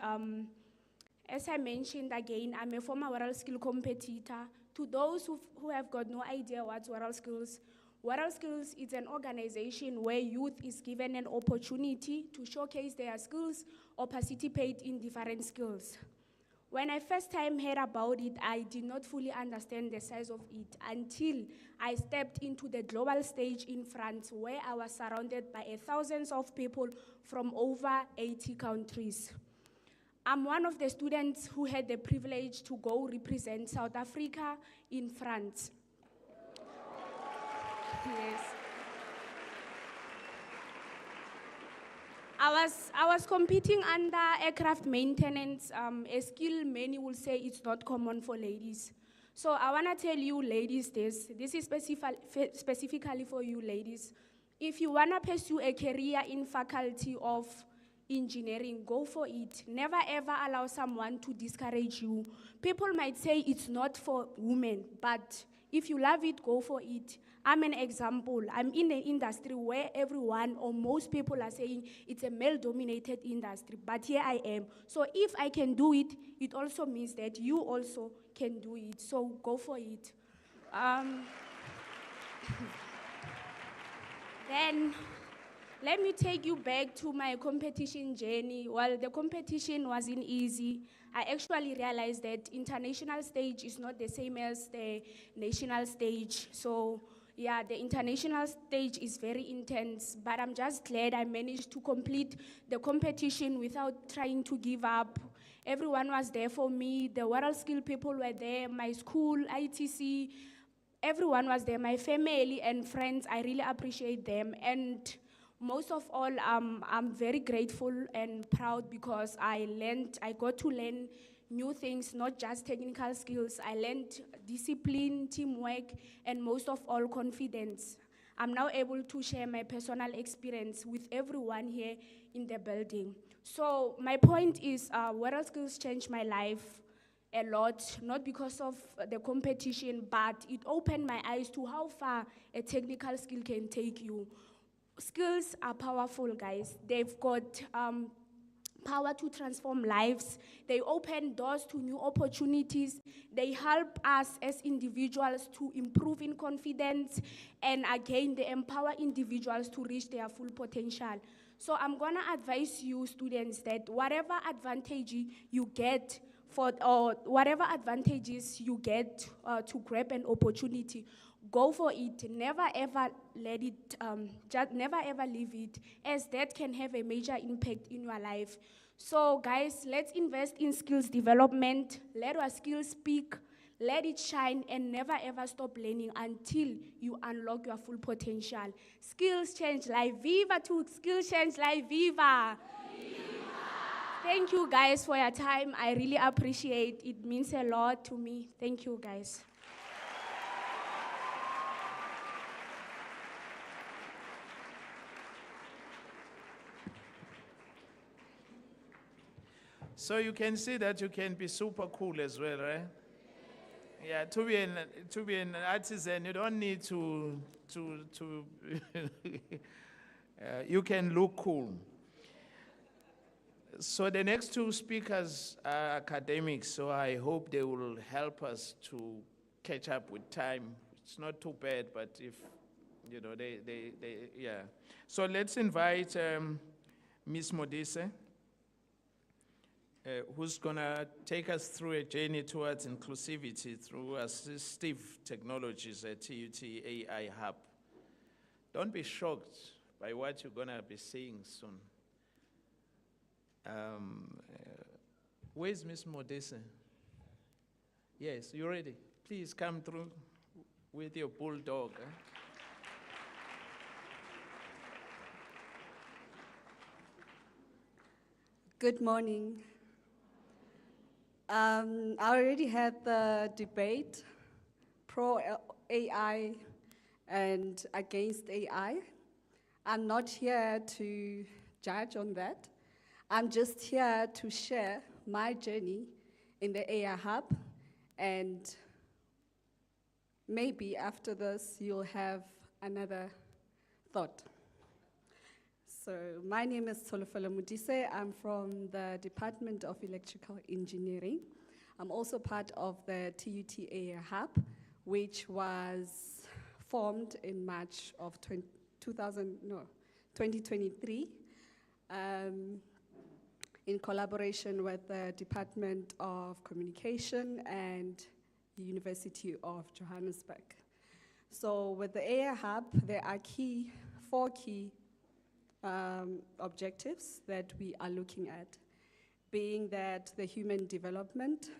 As I mentioned again, I'm a former world skill competitor. To those who have got no idea what's World Skills is an organization where youth is given an opportunity to showcase their skills or participate in different skills. When I first time heard about it, I did not fully understand the size of it until I stepped into the global stage in France, where I was surrounded by thousands of people from over 80 countries. I'm one of the students who had the privilege to go represent South Africa in France. Yes. I was competing under aircraft maintenance, a skill many will say it's not common for ladies. So I want to tell you ladies this is specifically for you ladies. If you want to pursue a career in faculty of engineering, go for it. Never ever allow someone to discourage you. People might say it's not for women, but if you love it, go for it. I'm an example. I'm in an industry where everyone or most people are saying it's a male-dominated industry, but here I am. So if I can do it, it also means that you also can do it. So go for it. Then let me take you back to my competition journey. Well, the competition wasn't easy. I actually realized that international stage is not the same as the national stage. So yeah, the international stage is very intense, but I'm just glad I managed to complete the competition without trying to give up. Everyone was there for me. The world skill people were there, my school, ITC, everyone was there, my family and friends. I really appreciate them. And most of all, I'm very grateful and proud because I got to learn new things, not just technical skills. I learned discipline, teamwork, and most of all, confidence. I'm now able to share my personal experience with everyone here in the building. So my point is, World Skills changed my life a lot, not because of the competition, but it opened my eyes to how far a technical skill can take you. Skills are powerful, guys. They've got power to transform lives. They open doors to new opportunities. They help us as individuals to improve in confidence. And again, they empower individuals to reach their full potential. So I'm gonna advise you students that whatever advantage you get or whatever advantages you get to grab an opportunity, go for it. Never ever let it, never ever leave it, as that can have a major impact in your life. So guys, let's invest in skills development. Let our skills speak, let it shine, and never ever stop learning until you unlock your full potential. Skills change life. Viva to skills change life. Viva! Thank you guys for your time. I really appreciate it. It means a lot to me. Thank you guys. So you can see that you can be super cool as well, right? Yeah, to be an artisan, you don't need to you can look cool. So the next two speakers are academics, so I hope they will help us to catch up with time. It's not too bad, but if, you know, yeah. So let's invite Ms. Modise, who's gonna take us through a journey towards inclusivity through assistive technologies at TUT AI Hub. Don't be shocked by what you're gonna be seeing soon. Where's Ms. Modise? Yes, you ready? Please come through with your bulldog. Good morning. I already had the debate, pro AI and against AI. I'm not here to judge on that. I'm just here to share my journey in the AI Hub, and maybe after this, you'll have another thought. So my name is Tolofelo Modise. I'm from the Department of Electrical Engineering. I'm also part of the TUT AI Hub, which was formed in March of 2023 in collaboration with the Department of Communication and the University of Johannesburg. So with the AI Hub, there are four key objectives that we are looking at, being that the human development,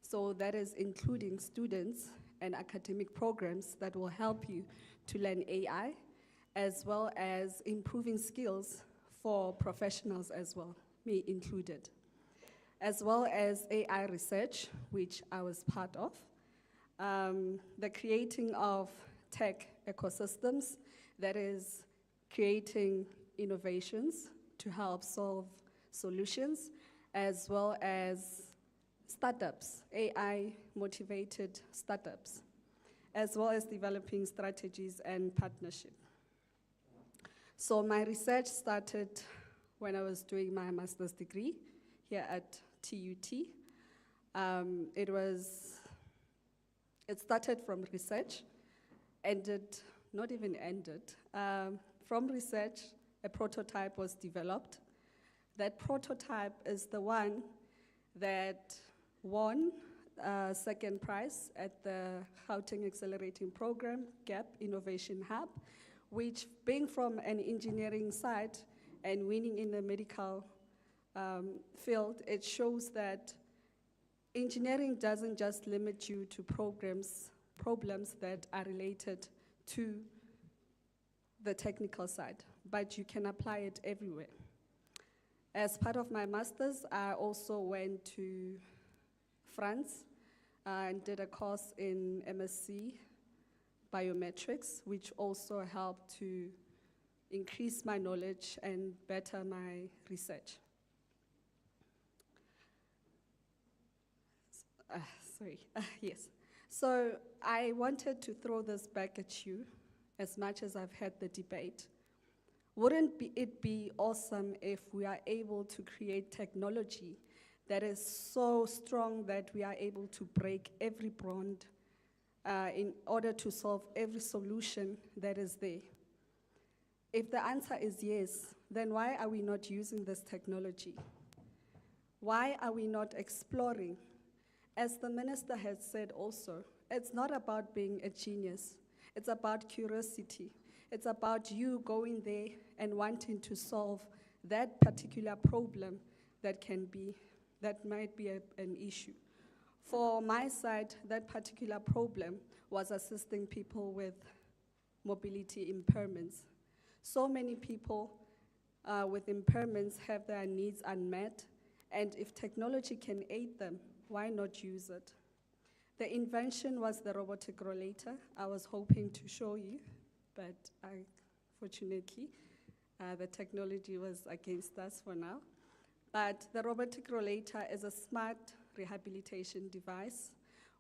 so that is including students and academic programs that will help you to learn AI, as well as improving skills for professionals as well, me included, as well as AI research, which I was part of, the creating of tech ecosystems, that is creating innovations to help solve solutions, as well as startups, AI-motivated startups, as well as developing strategies and partnership. So my research started when I was doing my master's degree here at TUT. It started from research, not even ended. From research, a prototype was developed. That prototype is the one that won second prize at the Gauteng Accelerating Program, GAP Innovation Hub, which being from an engineering side and winning in the medical field, it shows that engineering doesn't just limit you to problems that are related to the technical side, but you can apply it everywhere. As part of my master's, I also went to France and did a course in MSc Biometrics, which also helped to increase my knowledge and better my research. Yes. So I wanted to throw this back at you as much as I've had the debate. Wouldn't it be awesome if we are able to create technology that is so strong that we are able to break every bond in order to solve every solution that is there? If the answer is yes, then why are we not using this technology? Why are we not exploring? As the minister has said also, it's not about being a genius. It's about curiosity. It's about you going there and wanting to solve that particular problem that might be an issue. For my side, that particular problem was assisting people with mobility impairments. So many people with impairments have their needs unmet, and if technology can aid them, why not use it? The invention was the robotic rollator. I was hoping to show you, but fortunately, the technology was against us for now. But the robotic rollator is a smart rehabilitation device,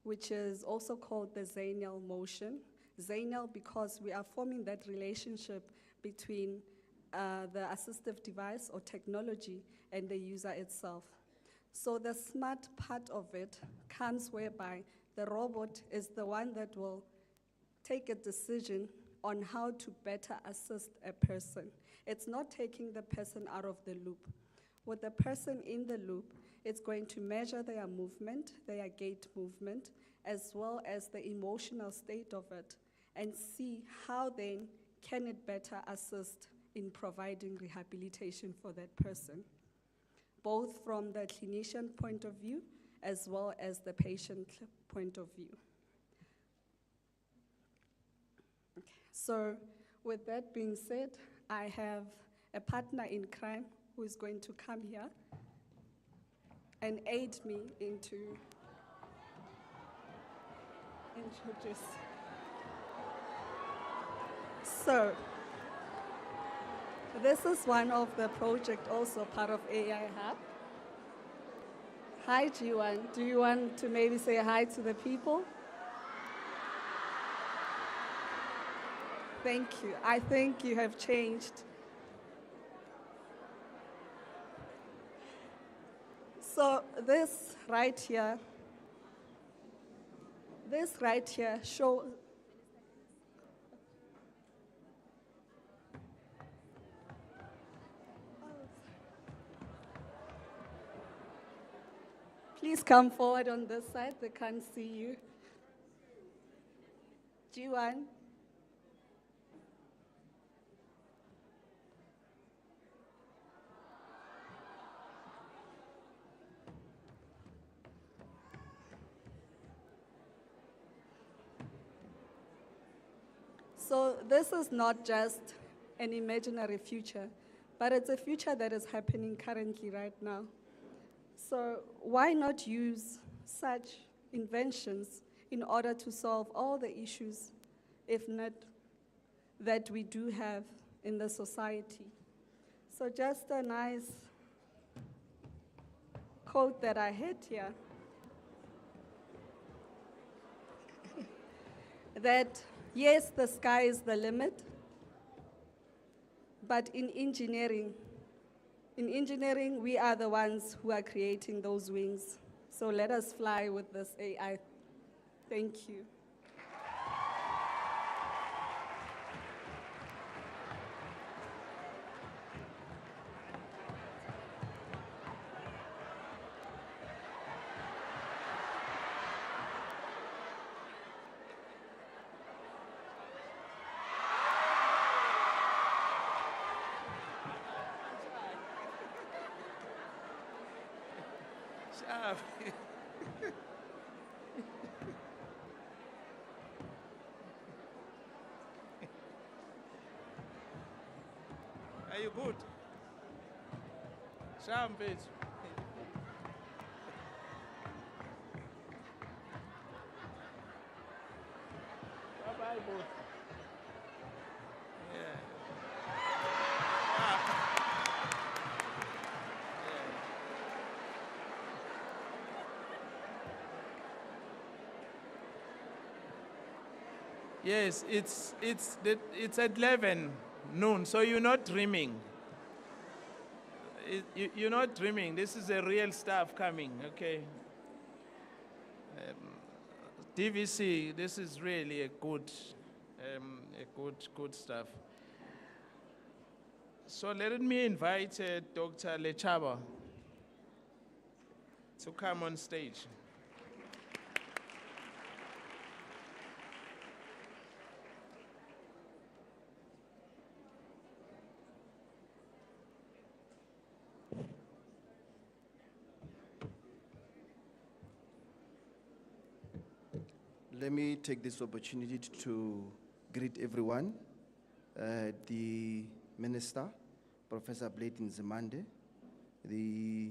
which is also called the Zanial motion. Zanial because we are forming that relationship between the assistive device or technology and the user itself. So the smart part of it comes whereby the robot is the one that will take a decision on how to better assist a person. It's not taking the person out of the loop. With the person in the loop, it's going to measure their movement, their gait movement, as well as the emotional state of it, and see how then can it better assist in providing rehabilitation for that person, both from the clinician point of view as well as the patient point of view. Okay. So with that being said, I have a partner in crime who is going to come here and aid me into introduce. So, this is one of the project also part of AI Hub. Hi, G1. Do you want to maybe say hi to the people? Thank you. I think you have changed. So this right here shows. Please come forward on this side, they can't see you. G1. So this is not just an imaginary future, but it's a future that is happening currently right now. So why not use such inventions in order to solve all the issues, if not that we do have in the society? So just a nice quote that I had here, that yes, the sky is the limit, but in engineering, we are the ones who are creating those wings. So let us fly with this AI. Thank you. Sharp. Are you good? Sharp, bitch. Bye-bye, both. Yeah. Yes, it's at 11 noon, so you're not dreaming. You're not dreaming. This is the real stuff coming, okay? DVC, this is really a good stuff. So let me invite Dr. Lechaba to come on stage. Let me take this opportunity to greet everyone. The Minister, Professor Blayton Nzimande, the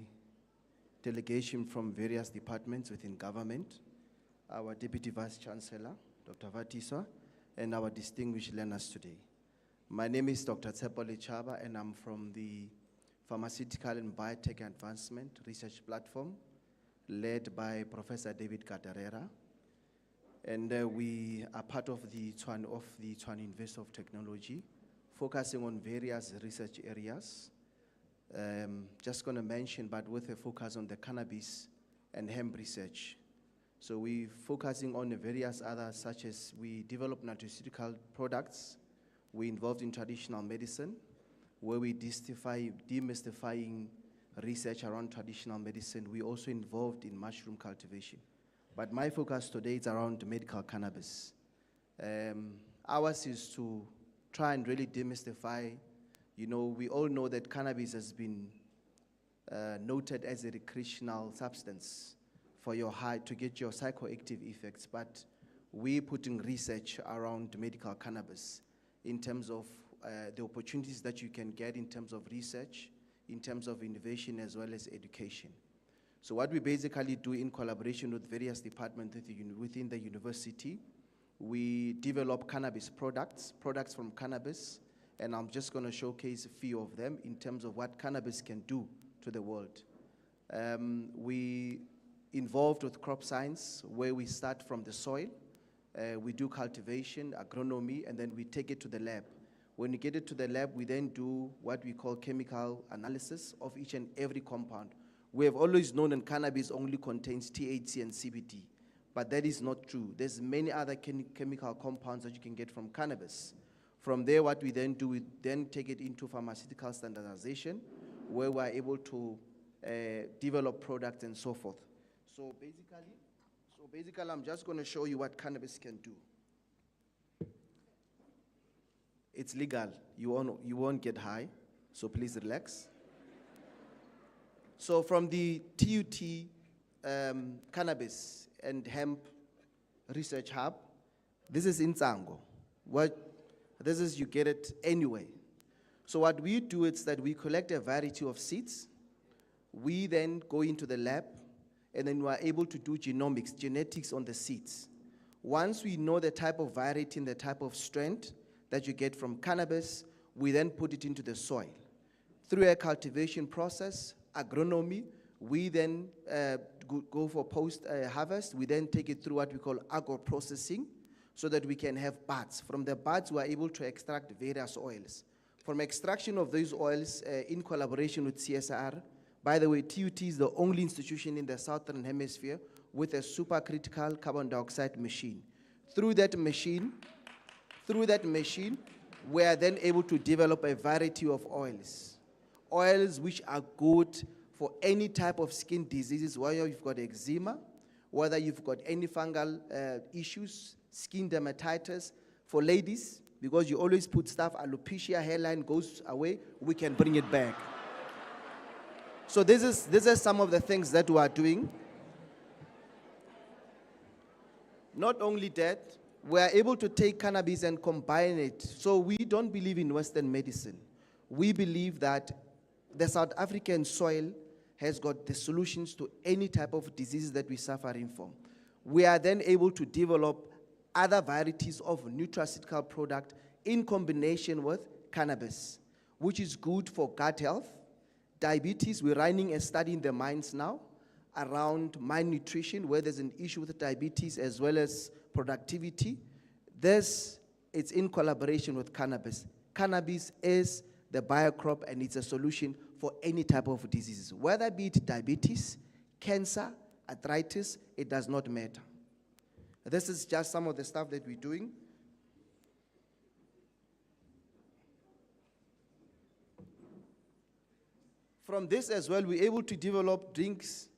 delegation from various departments within government, our Deputy Vice Chancellor, Dr. Vatiswa, and our distinguished learners today. My name is Dr. Tsepo Lechaba, and I'm from the pharmaceutical and biotech advancement research platform led by Professor David Catarera. And we are part of the Tshwane University of Technology, focusing on various research areas. Just going to mention, but with a focus on the cannabis and hemp research. So we're focusing on the various others, such as we develop nutraceutical products. We're involved in traditional medicine, where we demystifying research around traditional medicine. We're also involved in mushroom cultivation. But my focus today is around medical cannabis. Ours is to try and really demystify. You know, we all know that cannabis has been noted as a recreational substance for your to get your psychoactive effects, but we're putting research around medical cannabis in terms of the opportunities that you can get in terms of research, in terms of innovation, as well as education. So what we basically do in collaboration with various departments within the university, we develop cannabis products from cannabis, and I'm just going to showcase a few of them in terms of what cannabis can do to the world. We involved with crop science, where we start from the soil. We do cultivation, agronomy, and then we take it to the lab. When we get it to the lab, we then do what we call chemical analysis of each and every compound. We have always known that cannabis only contains THC and CBD, but that is not true. There's many other chemical compounds that you can get from cannabis. From there, what we then do, we then take it into pharmaceutical standardization, where we're able to develop products and so forth. So basically, I'm just going to show you what cannabis can do. It's legal. You won't get high, so please relax. So from the TUT Cannabis and Hemp Research Hub, this is in Tsango. This is, you get it anyway. So what we do is that we collect a variety of seeds. We then go into the lab, and then we are able to do genomics, genetics on the seeds. Once we know the type of variety and the type of strength that you get from cannabis, we then put it into the soil. Through a cultivation process, agronomy, we then go for post-harvest. We then take it through what we call agro-processing, so that we can have buds. From the buds, we are able to extract various oils. From extraction of these oils, in collaboration with CSR, by the way, TUT is the only institution in the Southern Hemisphere with a supercritical carbon dioxide machine. Through that machine, we are then able to develop a variety of oils. Oils which are good for any type of skin diseases, whether you've got eczema, whether you've got any fungal issues, skin dermatitis. For ladies, because you always put stuff, alopecia, hairline goes away, we can bring it back. So this is some of the things that we are doing. Not only that, we are able to take cannabis and combine it. So we don't believe in Western medicine. We believe that the South African soil has got the solutions to any type of diseases that we're suffering from. We are then able to develop other varieties of nutraceutical product in combination with cannabis, which is good for gut health, diabetes. We're running a study in the mines now around mine nutrition, where there's an issue with diabetes as well as productivity. It's in collaboration with cannabis. Cannabis is the biocrop, and it's a solution for any type of diseases, whether be it diabetes, cancer, arthritis, it does not matter. This is just some of the stuff that we're doing. From this as well, we're able to develop drinks.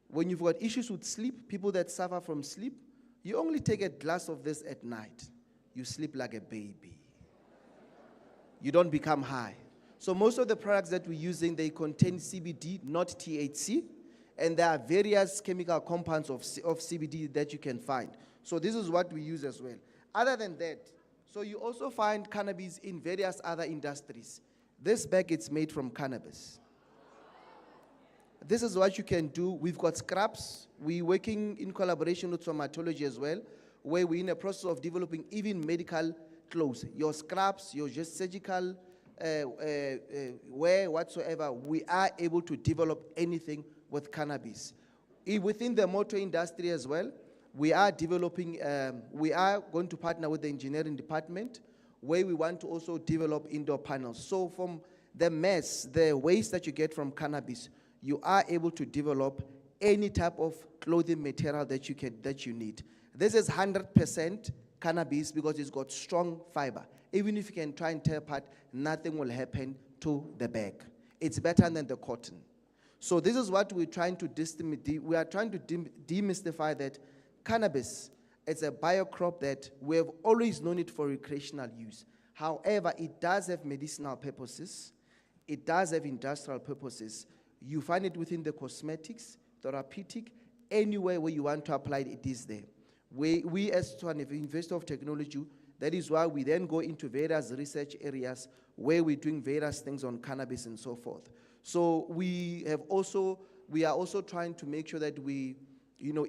When you've got issues with sleep, people that suffer from sleep, you only take a glass of this at night. You sleep like a baby. You don't become high. So most of the products that we're using, they contain CBD, not THC. And there are various chemical compounds of CBD that you can find. So this is what we use as well. Other than that, so you also find cannabis in various other industries. This bag, it's made from cannabis. This is what you can do. We've got scraps. We're working in collaboration with traumatology as well, where we're in the process of developing even medical clothes. Your scraps, your just surgical where whatsoever, we are able to develop anything with cannabis. Within the motor industry as well, we are developing, we are going to partner with the engineering department where we want to also develop indoor panels. So from the mess, the waste that you get from cannabis, you are able to develop any type of clothing material that you need. This is 100% cannabis because it's got strong fiber. Even if you can try and tear apart, nothing will happen to the bag. It's better than the cotton. So this is what we're trying to we are trying to demystify that cannabis, it's a biocrop that we have always known it for recreational use. However, it does have medicinal purposes. It does have industrial purposes. You find it within the cosmetics, therapeutic, anywhere where you want to apply it, it is there. We as an investor of technology, that is why we then go into various research areas where we're doing various things on cannabis and so forth. So we are also trying to make sure that we,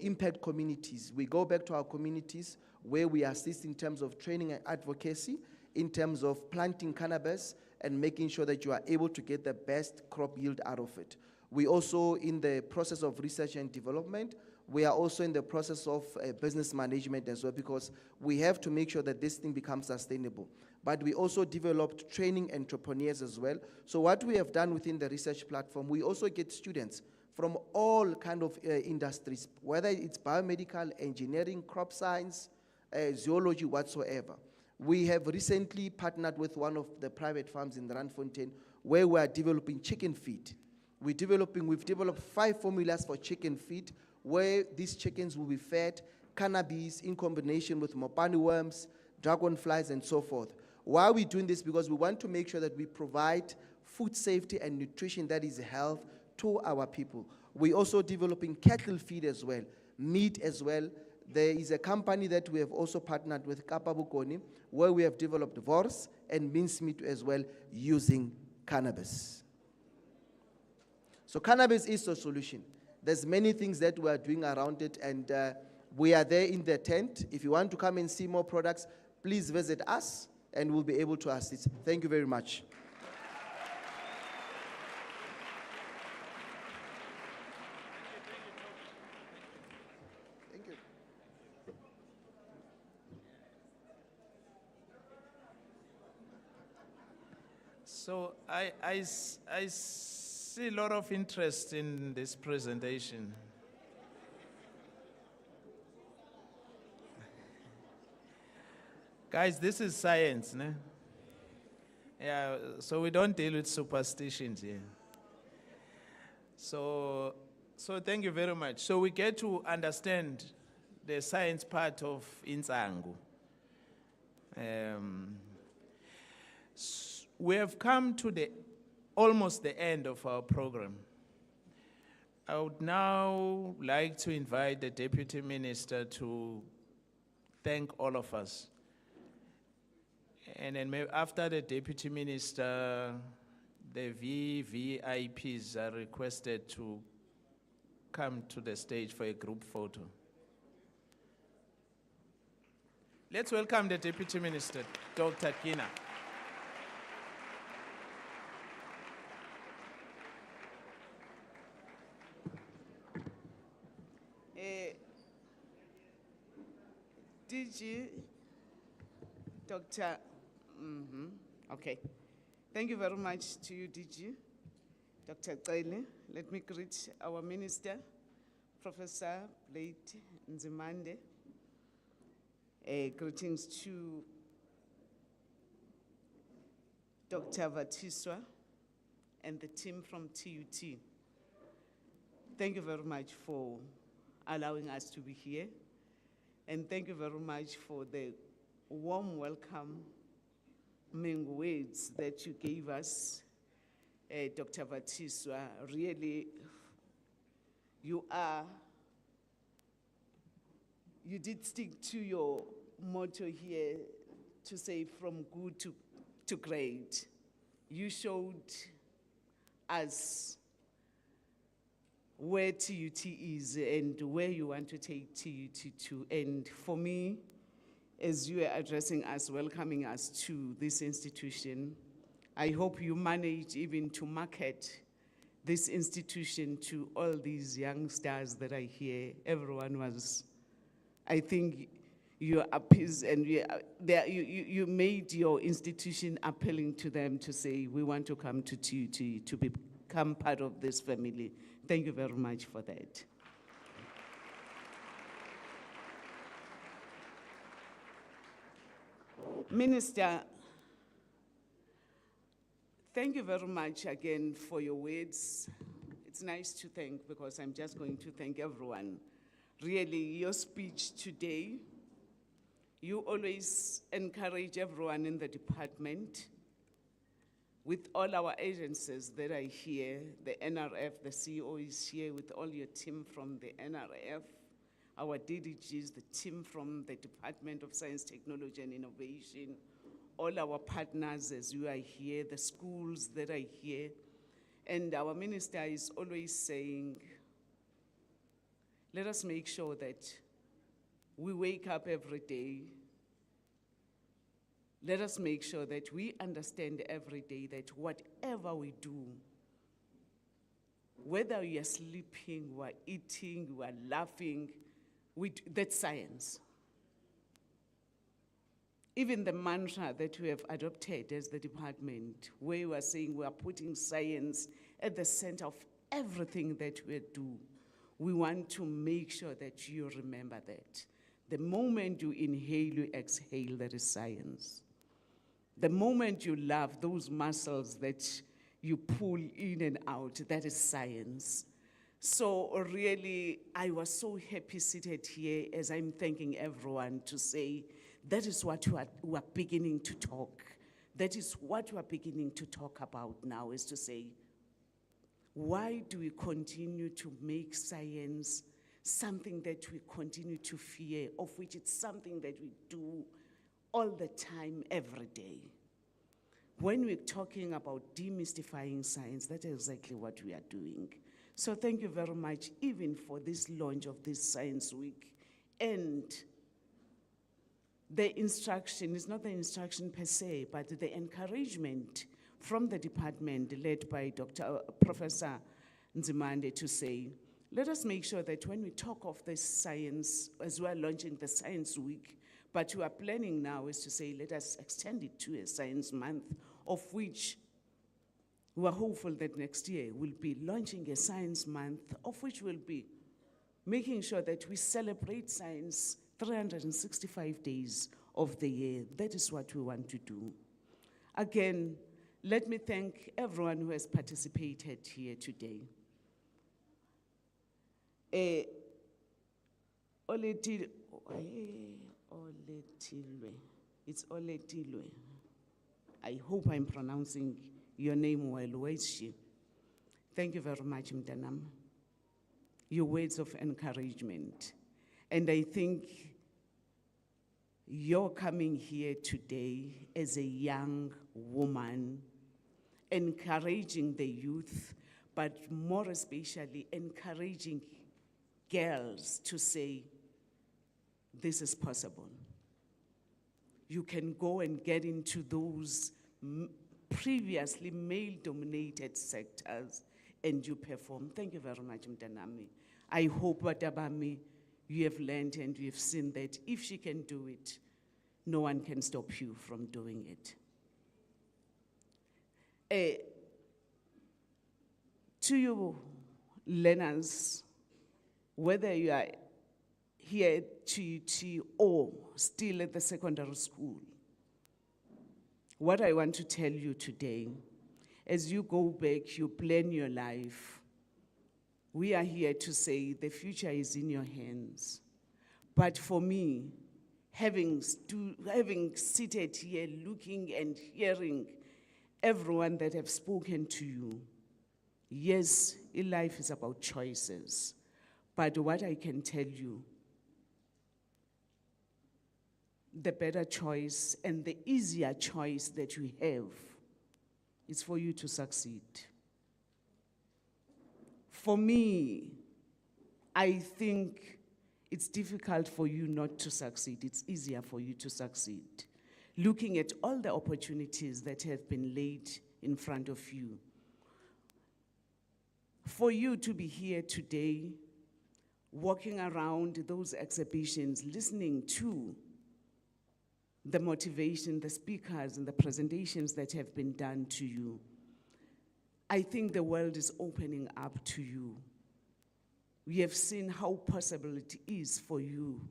impact communities. We go back to our communities where we assist in terms of training and advocacy, in terms of planting cannabis and making sure that you are able to get the best crop yield out of it. We also, in the process of research and development, we are also in the process of business management as well, because we have to make sure that this thing becomes sustainable. But we also developed training entrepreneurs as well. So what we have done within the research platform, we also get students from all kind of industries, whether it's biomedical, engineering, crop science, zoology, whatsoever. We have recently partnered with one of the private farms in Randfontein where we are developing chicken feed. We've developed 5 formulas for chicken feed where these chickens will be fed cannabis in combination with mopani worms, dragonflies, and so forth. Why are we doing this? Because we want to make sure that we provide food safety and nutrition that is health to our people. We're also developing cattle feed as well, meat as well. There is a company that we have also partnered with, Kapa Bokoni, where we have developed wors and mincemeat as well using cannabis. So cannabis is the solution. There's many things that we are doing around it, and we are there in the tent. If you want to come and see more products, please visit us, and we'll be able to assist. Thank you very much. Thank you. So I see a lot of interest in this presentation. Guys, this is science, ne? Yeah, so we don't deal with superstitions here. So thank you very much. So we get to understand the science part of Insangu. We have come to almost the end of our program. I would now like to invite the Deputy Minister to thank all of us. And then maybe after the Deputy Minister, the VVIPs are requested to come to the stage for a group photo. Let's welcome the Deputy Minister, Dr. Kina. DG, Dr. Okay. Thank you very much to you, DG. Dr. Kaile. Let me greet our Minister, Professor Blade Nzimande. Greetings to Dr. Vatiswa and the team from TUT. Thank you very much for allowing us to be here. And thank you very much for the warm welcome words that you gave us, Dr. Vatiswa. Really, you did stick to your motto here to say from good to great. You showed us where TUT is and where you want to take TUT to. And for me, as you are addressing us, welcoming us to this institution, I hope you manage even to market this institution to all these youngsters that are here. Everyone was, I think you appeased and you made your institution appealing to them to say, we want to come to TUT to become part of this family. Thank you very much for that. Minister, thank you very much again for your words. It's nice to thank because I'm just going to thank everyone. Really, your speech today, you always encourage everyone in the department with all our agencies that are here, the NRF, the CEO is here with all your team from the NRF, our DDGs, the team from the Department of Science, Technology and Innovation, all our partners as you are here, the schools that are here. And our minister is always saying, let us make sure that we wake up every day. Let us make sure that we understand every day that whatever we do, whether we are sleeping, we are eating, we are laughing, that's science. Even the mantra that we have adopted as the department, where we are saying we are putting science at the center of everything that we do, we want to make sure that you remember that. The moment you inhale, you exhale, that is science. The moment you laugh, those muscles that you pull in and out, that is science. So really, I was so happy seated here as I'm thanking everyone to say, that is what we are beginning to talk. That is what we are beginning to talk about now, is to say, why do we continue to make science something that we continue to fear, of which it's something that we do all the time, every day? When we're talking about demystifying science, that is exactly what we are doing. So thank you very much, even for this launch of this Science Week. And the instruction is not the instruction per se, but the encouragement from the department led by Professor Nzimande to say, let us make sure that when we talk of this science, as we are launching the Science Week, but we are planning now is to say, let us extend it to a Science Month, of which we are hopeful that next year we'll be launching a Science Month, of which we'll be making sure that we celebrate science 365 days of the year. That is what we want to do. Again, let me thank everyone who has participated here today. It's Oletilwe. I hope I'm pronouncing your name well. Where is she? Thank you very much, Mtanam. Your words of encouragement. And I think you're coming here today as a young woman, encouraging the youth, but more especially encouraging girls to say, this is possible. You can go and get into those previously male-dominated sectors and you perform. Thank you very much, Mtanami. I hope, Watabami, you have learned and you have seen that if she can do it, no one can stop you from doing it. To you learners, whether you are here at TUT or still at the secondary school, what I want to tell you today, as you go back, you plan your life, we are here to say the future is in your hands. But for me, having seated here, looking and hearing everyone that have spoken to you, yes, life is about choices. But what I can tell you, the better choice and the easier choice that you have is for you to succeed. For me, I think it's difficult for you not to succeed. It's easier for you to succeed. Looking at all the opportunities that have been laid in front of you. For you to be here today, walking around those exhibitions, listening to the motivation, the speakers, and the presentations that have been done to you, I think the world is opening up to you. We have seen how possible it is for you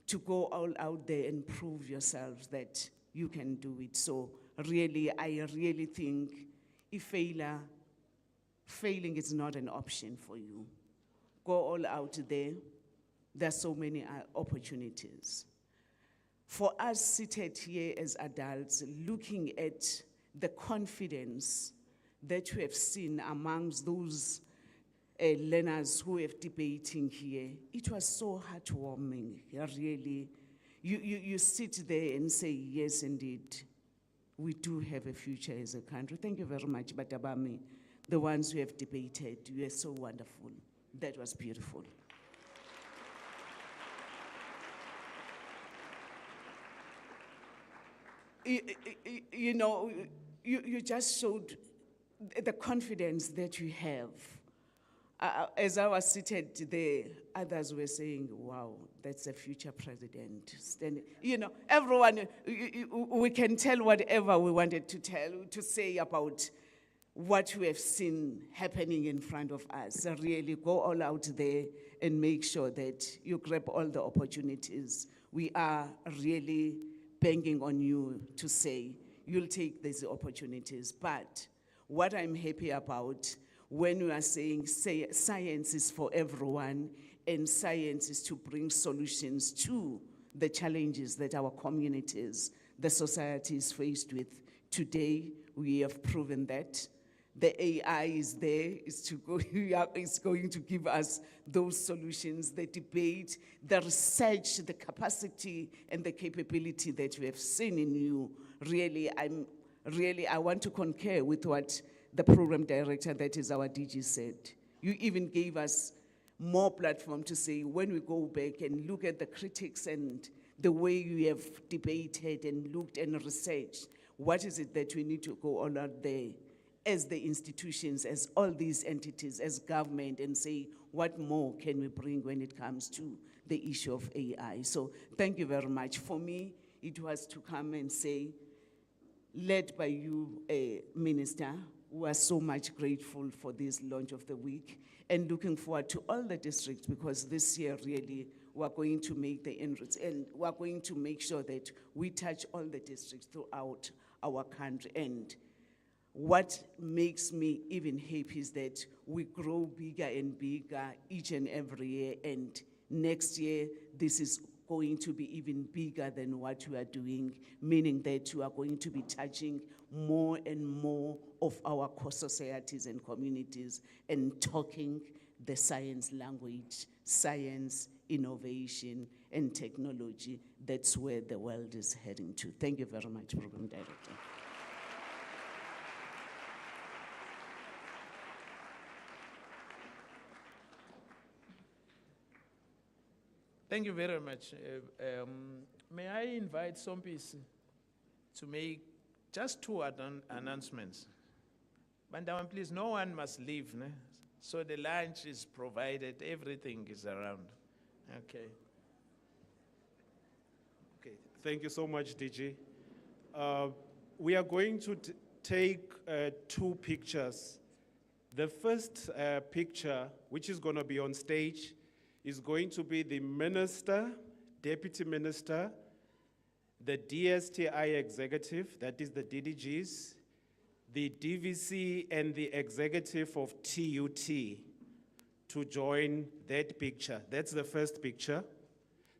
to go all out there and prove yourselves that you can do it. So really, I really think if failing is not an option for you. Go all out there. There are so many opportunities. For us seated here as adults, looking at the confidence that we have seen amongst those learners who have debating here, it was so heartwarming, really. You sit there and say, yes, indeed, we do have a future as a country. Thank you very much, Batabami. The ones who have debated, you are so wonderful. That was beautiful. You know, you just showed the confidence that you have. As I was seated there, others were saying, wow, that's a future president. You know, everyone, we can tell whatever we wanted to say about what we have seen happening in front of us. So really go all out there and make sure that you grab all the opportunities. We are really banging on you to say, you'll take these opportunities. But what I'm happy about, when we are saying science is for everyone and science is to bring solutions to the challenges that our communities, the society is faced with. Today, we have proven that. The AI is there, is going to give us those solutions, the debate, the research, the capacity, and the capability that we have seen in you. Really, I want to concur with what the program director, that is our DG, said. You even gave us more platform to say, when we go back and look at the critics and the way you have debated and looked and researched, what is it that we need to go all out there as the institutions, as all these entities, as government, and say, what more can we bring when it comes to the issue of AI? So thank you very much. For me, it was to come and say, led by you, Minister, we are so much grateful for this launch of the week and looking forward to all the districts, because this year really we are going to make the inroads and we are going to make sure that we touch all the districts throughout our country. And what makes me even happy is that we grow bigger and bigger each and every year, and next year this is going to be even bigger than what we are doing, meaning that we are going to be touching more and more of our core societies and communities and talking the science language, science, innovation, and technology. That's where the world is heading to. Thank you very much, Program Director. Thank you very much. May I invite Sompisi to make just two announcements. Bandawan, please, no one must leave. Ne? So the lunch is provided, everything is around. Okay. Okay, thank you so much, DG. We are going to take two pictures. The first picture, which is going to be on stage, is going to be the minister, deputy minister, the DSTI executive, that is the DDGs, the DVC, and the executive of TUT to join that picture. That's the first picture.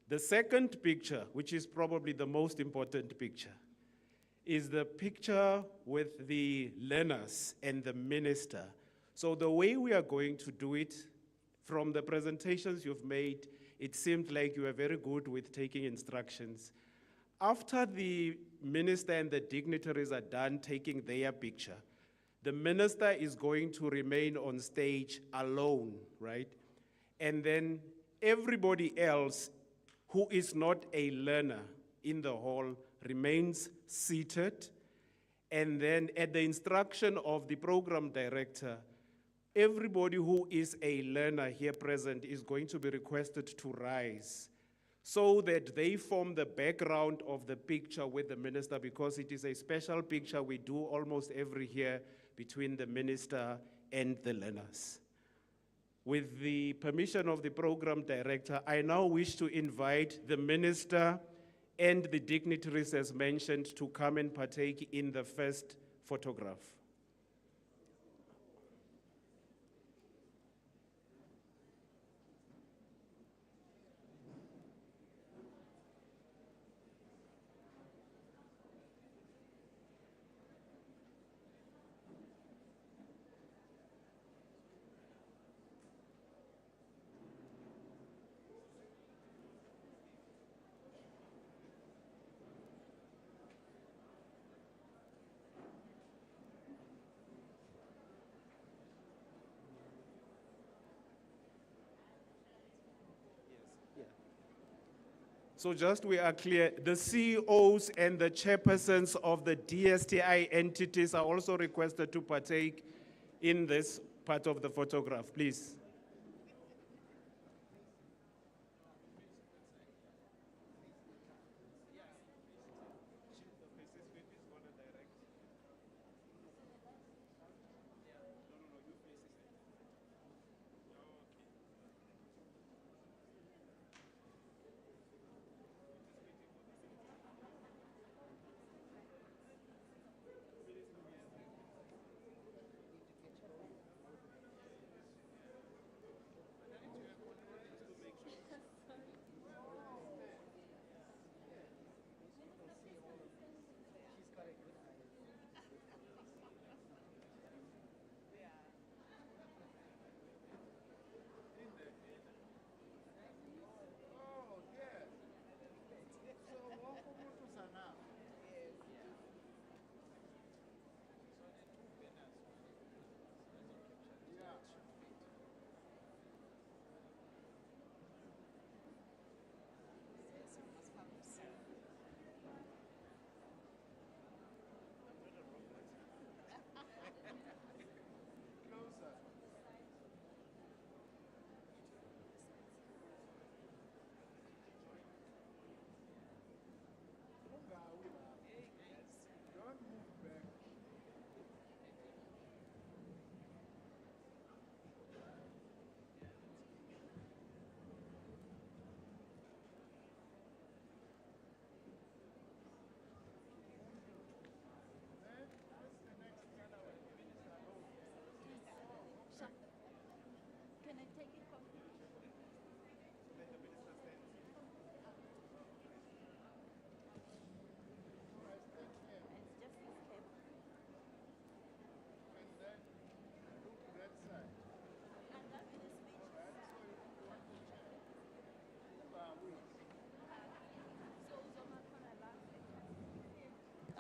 The second picture, which is probably the most important picture, is the picture with the learners and the minister. So the way we are going to do it, from the presentations you've made, it seemed like you were very good with taking instructions. After the minister and the dignitaries are done taking their picture, the minister is going to remain on stage alone, right? And then everybody else who is not a learner in the hall remains seated, And then at the instruction of the program director, everybody who is a learner here present is going to be requested to rise so that they form the background of the picture with the minister, because it is a special picture we do almost every year between the minister and the learners. With the permission of the program director, I now wish to invite the minister and the dignitaries as mentioned to come and partake in the first photograph. So just we are clear, the CEOs and the chairpersons of the DSTI entities are also requested to partake in this part of the photograph, please.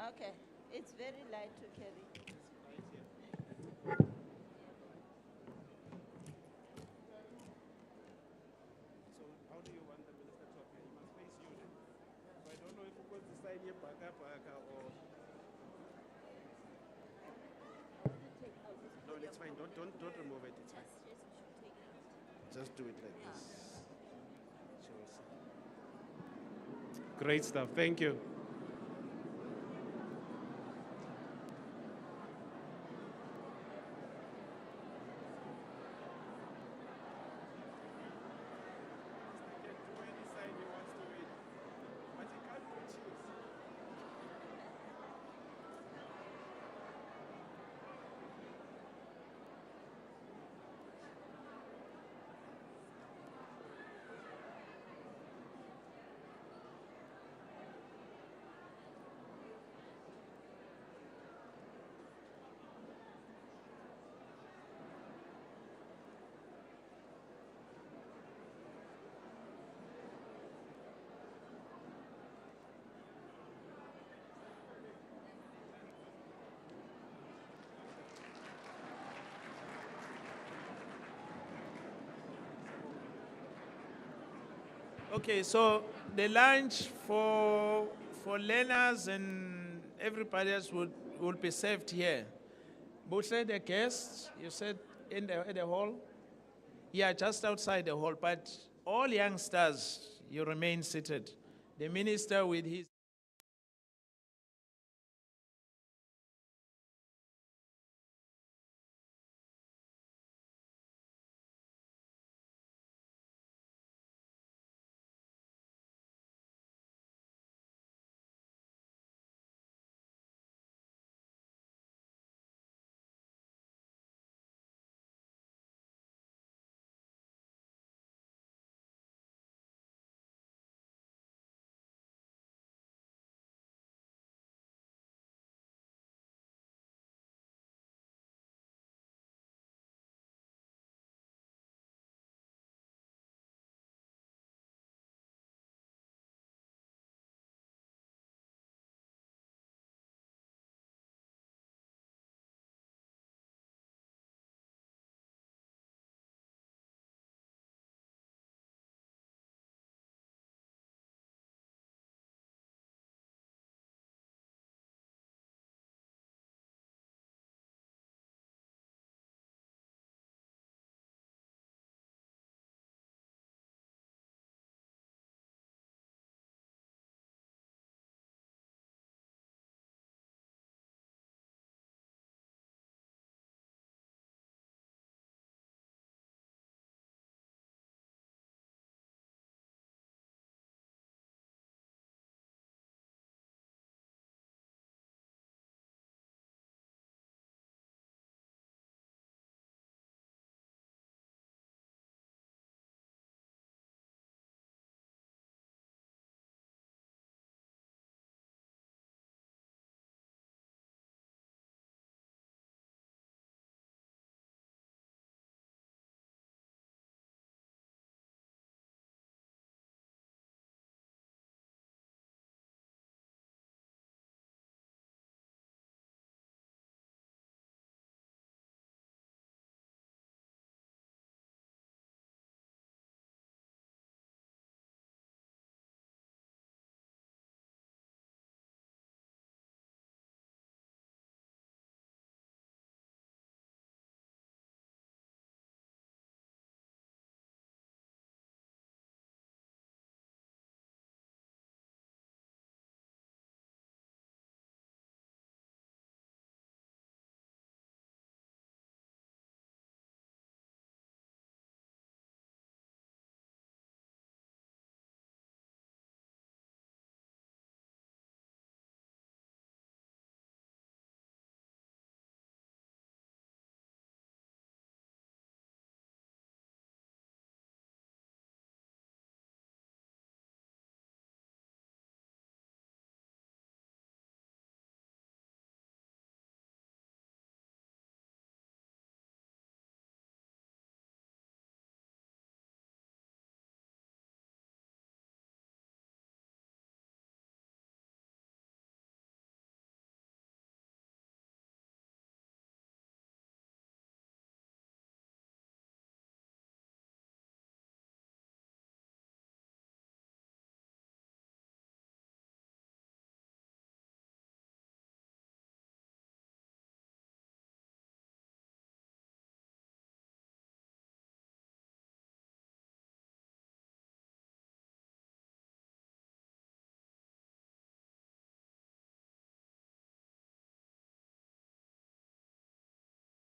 Okay, it's very light to carry. So how do you want the minister to appear? He must face you then. So I don't know if we're going to sign here baka or... No, it's fine. Don't remove it. It's fine. Just do it like this. Great stuff. Thank you. Okay, so the lunch for learners and everybody else will be served here. Buhle, the guests, you said in the hall? Yeah, just outside the hall, but all youngsters, you remain seated. The minister with his